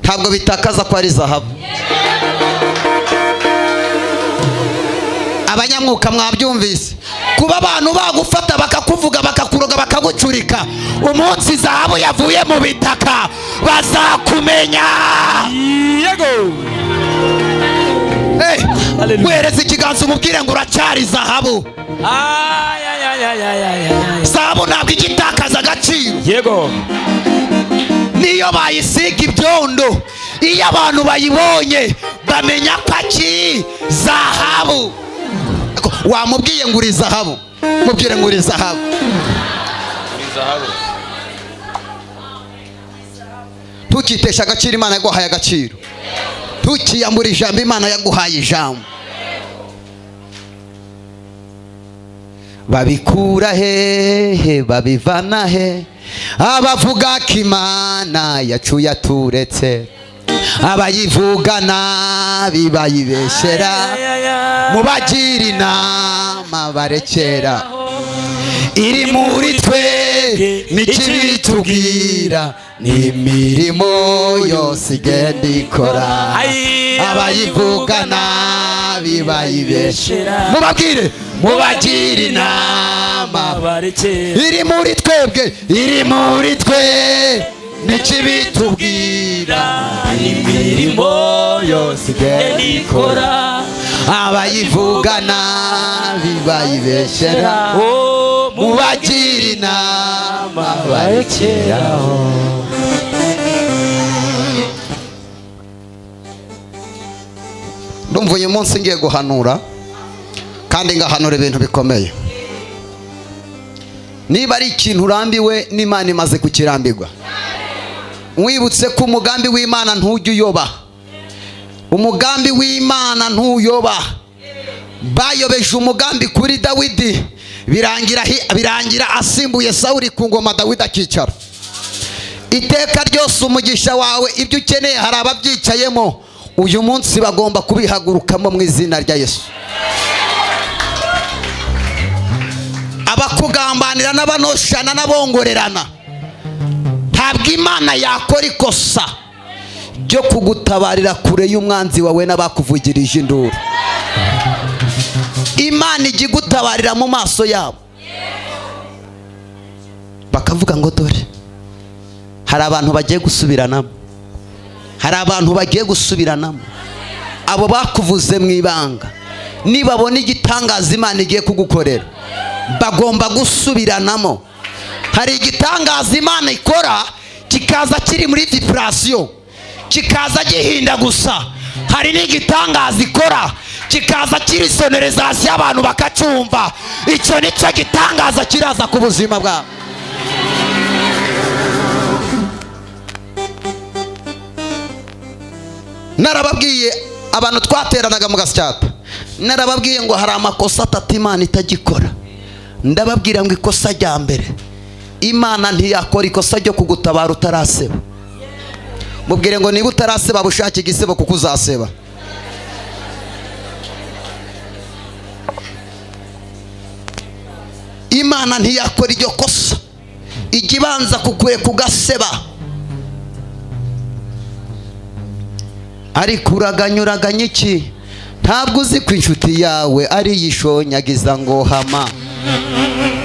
ntabwo bitakaza ko ari zahabu. Abanyamwuka mwabyumvise? Kuba abantu bagufata bakakuvuga bakakuroga bakagucurika, umunsi zahabu yavuye mu bitaka bazakumenya. Yego. Wereze ikiganza umubwire ngo uracyari zahabu. Zahabu ntabwo igitakaza agaciro. Yego. Niyo bayisiga ibyondo, iyo abantu bayibonye bamenya ko ari zahabu. Wamubwiye ngo uri zahabu, mubwire ngo uri zahabu. Tukitesha agaciro Imana yaguhaye agaciro, tukiyambura ijambo Imana yaguhaye ijambo. Babikura hehe, babivana he, abavuga ko Imana yacu yaturetse, abayivuga nabi bayibeshera, mubagira inama barekera. Iri muri twe n'ikibi tubwira, n'imirimo yose igenda ikora, abayivuga nabi bayibeshera, mubabwire mubagira inama barekera. Iri muri twebwe, iri muri twe n'ikibi tubwira, imirimo yose igenda ikora, abayivuga nabi bayibeshera, mubagira inama barekeraho. Ndumva uyu munsi ngiye guhanura, kandi ngahanura ibintu bikomeye. Niba ari ikintu urambiwe n'Imana imaze kukirambirwa, mwibutse ko umugambi w'Imana ntujya uyoba. Umugambi w'Imana ntuyoba. Bayobeje umugambi kuri Dawidi, birangira asimbuye Sawuli ku ngoma, Dawidi akicara. Iteka ryose umugisha wawe, ibyo ukeneye hari ababyicayemo, uyu munsi bagomba kubihagurukamo mu izina rya Yesu. Abakugambanira n'abanoshana n'abongorerana, ntabwo Imana yakora ikosa ryo kugutabarira kure y'umwanzi wawe n'abakuvugirije induru. Imana ijya igutabarira mu maso yabo, bakavuga ngo dore hari abantu bagiye gusubiranamo, hari abantu bagiye gusubiranamo. Abo bakuvuze mu ibanga, nibabona igitangaza Imana igiye kugukorera, bagomba gusubiranamo. Hari igitangaza Imana ikora kikaza kiri muri vibration, kikaza gihinda gusa. Hari n'igitangaza ikora kikaza kiri sonorizasiyo, abantu bakacumva. Icyo nicyo gitangaza kiraza ku buzima bwawe. Narababwiye abantu twateranaga mu gasyata, narababwiye ngo hari amakosa atatu Imana itagikora. Ndababwira ngo ikosa rya mbere, Imana ntiyakora ikosa ryo kugutabara utaraseba. Mubwire ngo niba utaraseba bushake igisebo kuko uzaseba. Imana ntiyakora iryo kosa, ijya ibanza kukureka ugaseba. ariko uraganyuraganya iki? Ntabwo uzi ko inshuti yawe ari yishonyagiza ngo hama.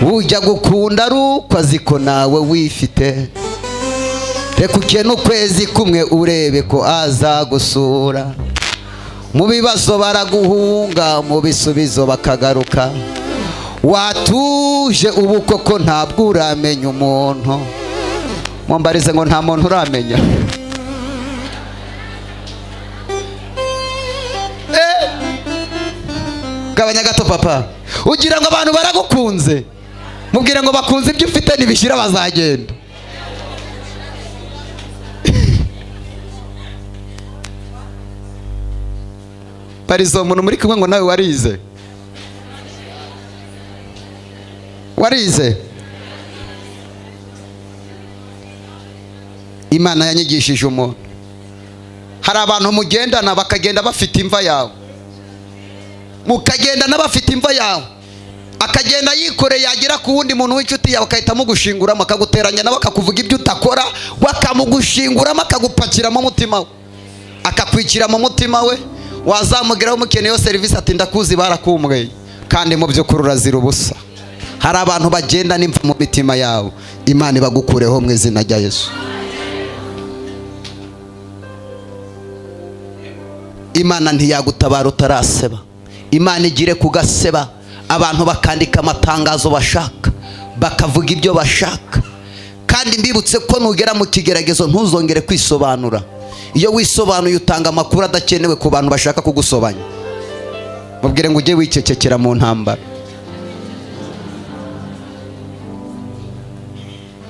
Ujya gukunda ari uko azi ko nawe wifite. Reka ukene ukwezi kumwe urebe ko aza gusura. Mu bibazo baraguhunga, mu bisubizo bakagaruka. Watuje ubu koko ntabwo uramenya umuntu. Mumbarize ngo nta muntu uramenya. Gabanya gato papa. Ugira ngo abantu baragukunze. Mubwire ngo bakunze ibyo ufite nibishira bazagenda. Parizo umuntu muri kumwe ngo nawe warize. Warize. Imana yanyigishije umuntu. Hari abantu mugendana bakagenda bafite imva yawe. Mukagenda n'abafite imva yawe. Akagenda yikoreye yagera ku wundi muntu w'inshuti yawe akahita mugushingura makaguteranya nawe akakuvuga ibyo utakora, wakamugushingura makagupakira mu mutima we. Akakwikira mu mutima we. Wazamugeraho mukeneyo service ati ndakuzi barakumwe kandi mu byo kurura zira ubusa. Hari abantu bagenda n'imva mu mitima yawe. Imana ibagukureho mu izina rya Yesu. Imana ntiyagutabara utaraseba. Imana igire kugaseba. Abantu bakandika amatangazo bashaka, bakavuga ibyo bashaka. Kandi mbibutse ko nugera mu kigeragezo ntuzongere kwisobanura. Iyo wisobanuye utanga amakuru adakenewe ku bantu bashaka kugusobanya. Mubwire ngo ujye wicecekera mu ntambara.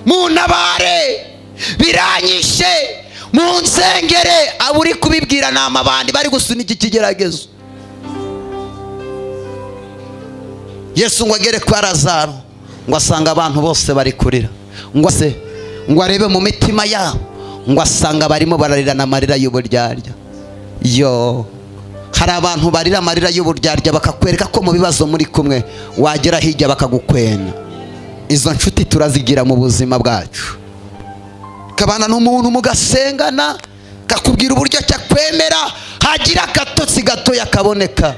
Munabare biranyishe mu nsengere aburi kubibwira n'amabandi bari gusunika ikigeragezo. Yesu ngo agere kwa Lazaro ngo asanga abantu bose bari kurira. Ngo arebe mu mitima yabo ngo asanga barimo bararira n'amarira y'uburyarya. Yo, hari abantu barira amarira y'uburyarya bakakwereka ko mu bibazo muri kumwe wagera hirya bakagukwena. Izo nshuti turazigira mu buzima bwacu. Kabana n'umuntu mugasengana kakubwira uburyo cyakwemera, hagira akatotsi gato yakaboneka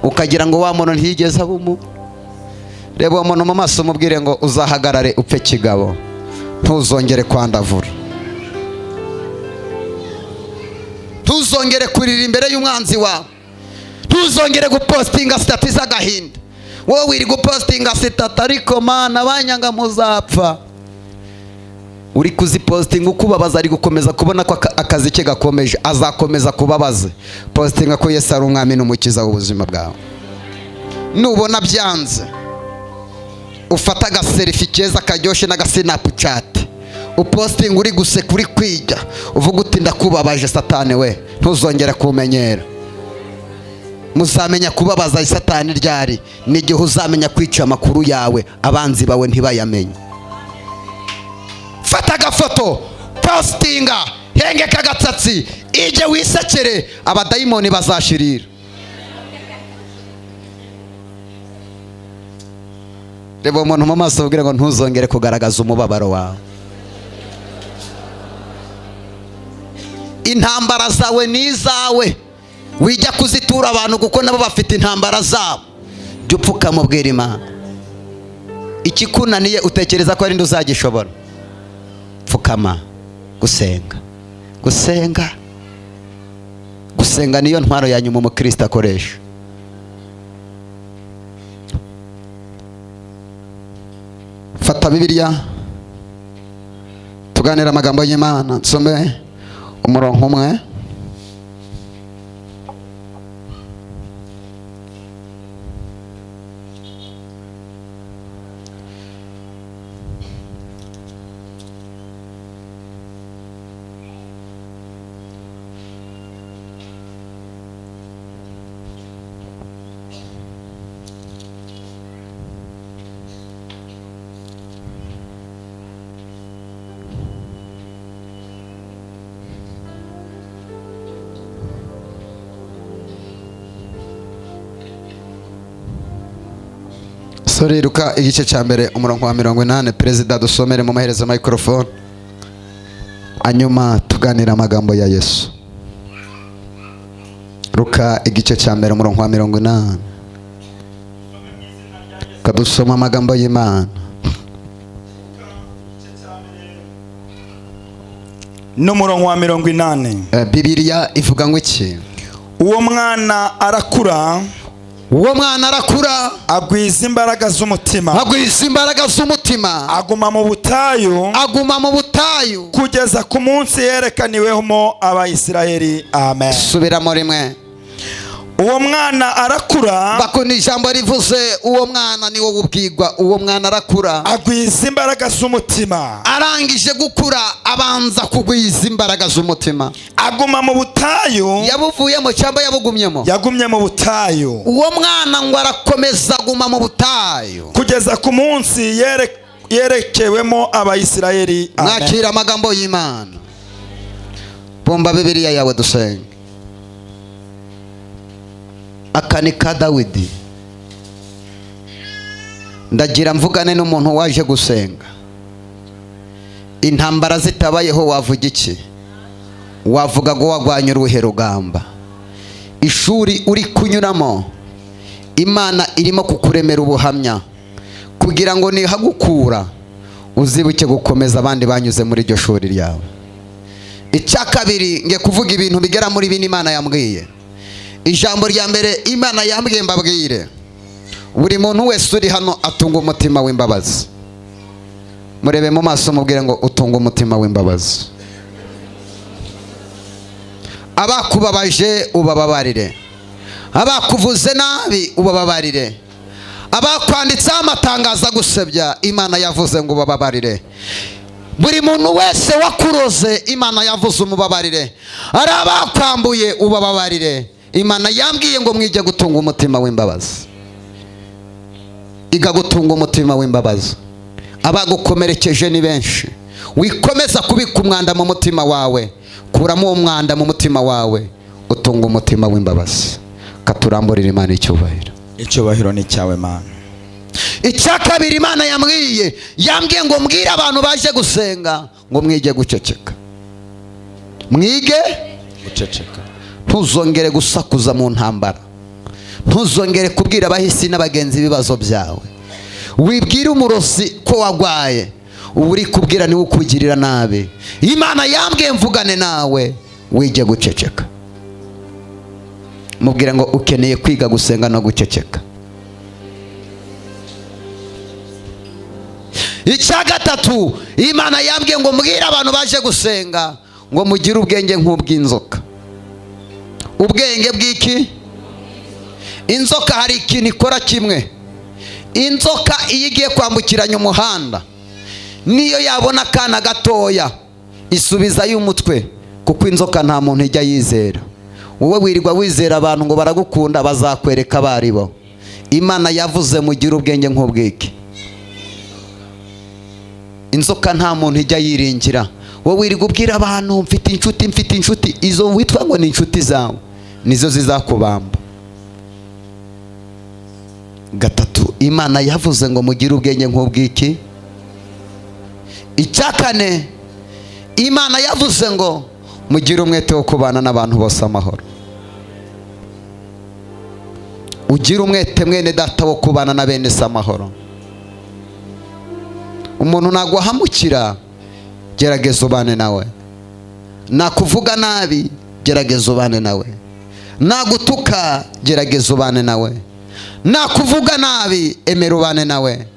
ukagira ngo wa muntu ntiyigeze abumu. Reba umuntu mu maso mubwire ngo uzahagarare upfe kigabo, ntuzongere kwandavura, ntuzongere kurira imbere y'umwanzi wawe, ntuzongere gupostinga stati z'agahinda. Wowe wiri gupostinga stati ariko mana banyanga muzapfa. Uri kuzipostinga ukubabaza ari gukomeza kubona ko akazi ke gakomeje, azakomeza kubabaze. Postinga ko Yesu ari umwami n'umukiza w'ubuzima bwawe. Nubona byanze ufata agaselfie keza karyoshe n'agasnapchat upostinga uri guseka uri kwiga uvuga uti ndakubabaje Satani we, ntuzongera kumenyera. Muzamenya kubabaza Satani ryari? N'igihe uzamenya kwica amakuru yawe abanzi bawe ntibayamenye. Fata agafoto postinga, hengeka agatsatsi, ije wisekere, abadayimoni bazashirira. Reba umuntu mu maso ubwire ngo ntuzongere kugaragaza umubabaro wawe. Intambara zawe ni izawe, wijya kuzitura abantu kuko nabo bafite intambara zabo. Jya upfuka mubwira Imana. Ikikunaniye utekereza ko ari nde uzagishobora? Pfukama, gusenga. Gusenga, gusenga niyo ntwaro ya nyuma umukristo akoresha. Fata Bibiliya tuganira amagambo y'Imana. Nsome umurongo umwe. Sorry Luka igice cya mbere umurongo wa 80. Perezida dusomere mu maherezo microphone, anyuma tuganira amagambo ya Yesu. Luka igice cya mbere umurongo wa 80. Kadusoma amagambo y'Imana. N'umurongo wa 80. Bibiliya ivuga ngo iki? Uwo mwana arakura, agwiza imbaraga z'umutima, aguma mu butayu, kugeza ku munsi yerekaniwemo Abayisiraheli. Amen. Subiramo rimwe. Uwo mwana arakura, bakunda ijambo rivuze uwo mwana ni wowe ubwirwa. Uwo mwana arakura, agwiza imbaraga z'umutima. Arangije gukura abanza kugwiza imbaraga z'umutima. Aguma mu butayu, yabuvuyemo cyangwa yabugumyemo? Yagumye mu butayu. Uwo mwana ngo arakomeza aguma mu butayu kugeza ku munsi yerekewemo Abayisiraheli. Amen. Mwakira amagambo y'Imana. Bomba Bibiliya yawe dusenge. Akani ka Dawidi. Ndagira mvugane n'umuntu waje gusenga. Intambara zitabayeho wavuga iki? Wavuga ngo wagwanya uruhe rugamba? Ishuri uri kunyuramo, Imana irimo kukuremera ubuhamya kugira ngo nihagukura uzibuke gukomeza abandi banyuze muri iryo shuri ryawe. Icya kabiri, nge kuvuga ibintu bigera muri bine Imana yambwiye. Ijambo rya mbere Imana yambwiye mbabwire, buri muntu wese uri hano atunga umutima w'imbabazi. Murebe mu maso mubwire ngo utunga umutima w'imbabazi. Abakubabaje ubababarire, abakuvuze nabi ubababarire, abakwanditseho amatangazo agusebya Imana yavuze ngo ubababarire. Buri muntu wese wakuroze Imana yavuze umubabarire. Ari abakwambuye ubababarire. Imana yambwiye ngo mwige gutunga umutima w'imbabazi. Iga gutunga umutima w'imbabazi. Abagukomerekeje ni benshi, wikomeza kubika umwanda mu mutima wawe. Kuramo umwanda mu mutima wawe, utunga umutima w'imbabazi. Katuramburira Imana icyubahiro. Icyubahiro ni cyawe Mana. Icya kabiri Imana yambwiye ngo mbwire abantu baje gusenga ngo mwige guceceka. Mwige guceceka. Ntuzongere gusakuza mu ntambara. Ntuzongere kubwira abahisi n'abagenzi ibibazo byawe. Wibwire umurozi ko wagwaye, uri kubwira niwe ukugirira nabi. Imana yambwiye mvugane nawe, wige guceceka. Mubwire ngo ukeneye kwiga gusenga no guceceka. Icya gatatu, Imana yambwiye ngo mbwire abantu baje gusenga ngo mugire ubwenge nk'ubw'inzoka. Ubwenge bw'iki? Inzoka hari ikintu ikora kimwe. Inzoka iyo igiye kwambukiranya umuhanda, niyo yabona akana gatoya isubizayo umutwe, kuko inzoka nta muntu ijya yizera. Wowe wirirwa wizera abantu ngo baragukunda, bazakwereka abaribo. Imana yavuze mugire ubwenge nk'ubw'iki. Inzoka nta muntu ijya yiringira. Wowe wirirwa ubwira abantu mfite inshuti, izo witwa ngo ni inshuti zawe nizo zizakubamba. Gatatu, Imana yavuze ngo mugire ubwenge nk'ubw'iki. Icya kane, Imana yavuze ngo mugire umwete wo kubana n'abantu bose amahoro. Ugire umwete mwene data wo kubana na bene se amahoro. Umuntu naguhamukira, gerageza ubane nawe. Nakuvuga nabi, gerageza ubane nawe. Nagutuka, gerageza ubane nawe. Nakuvuga nabi, emera ubane nawe.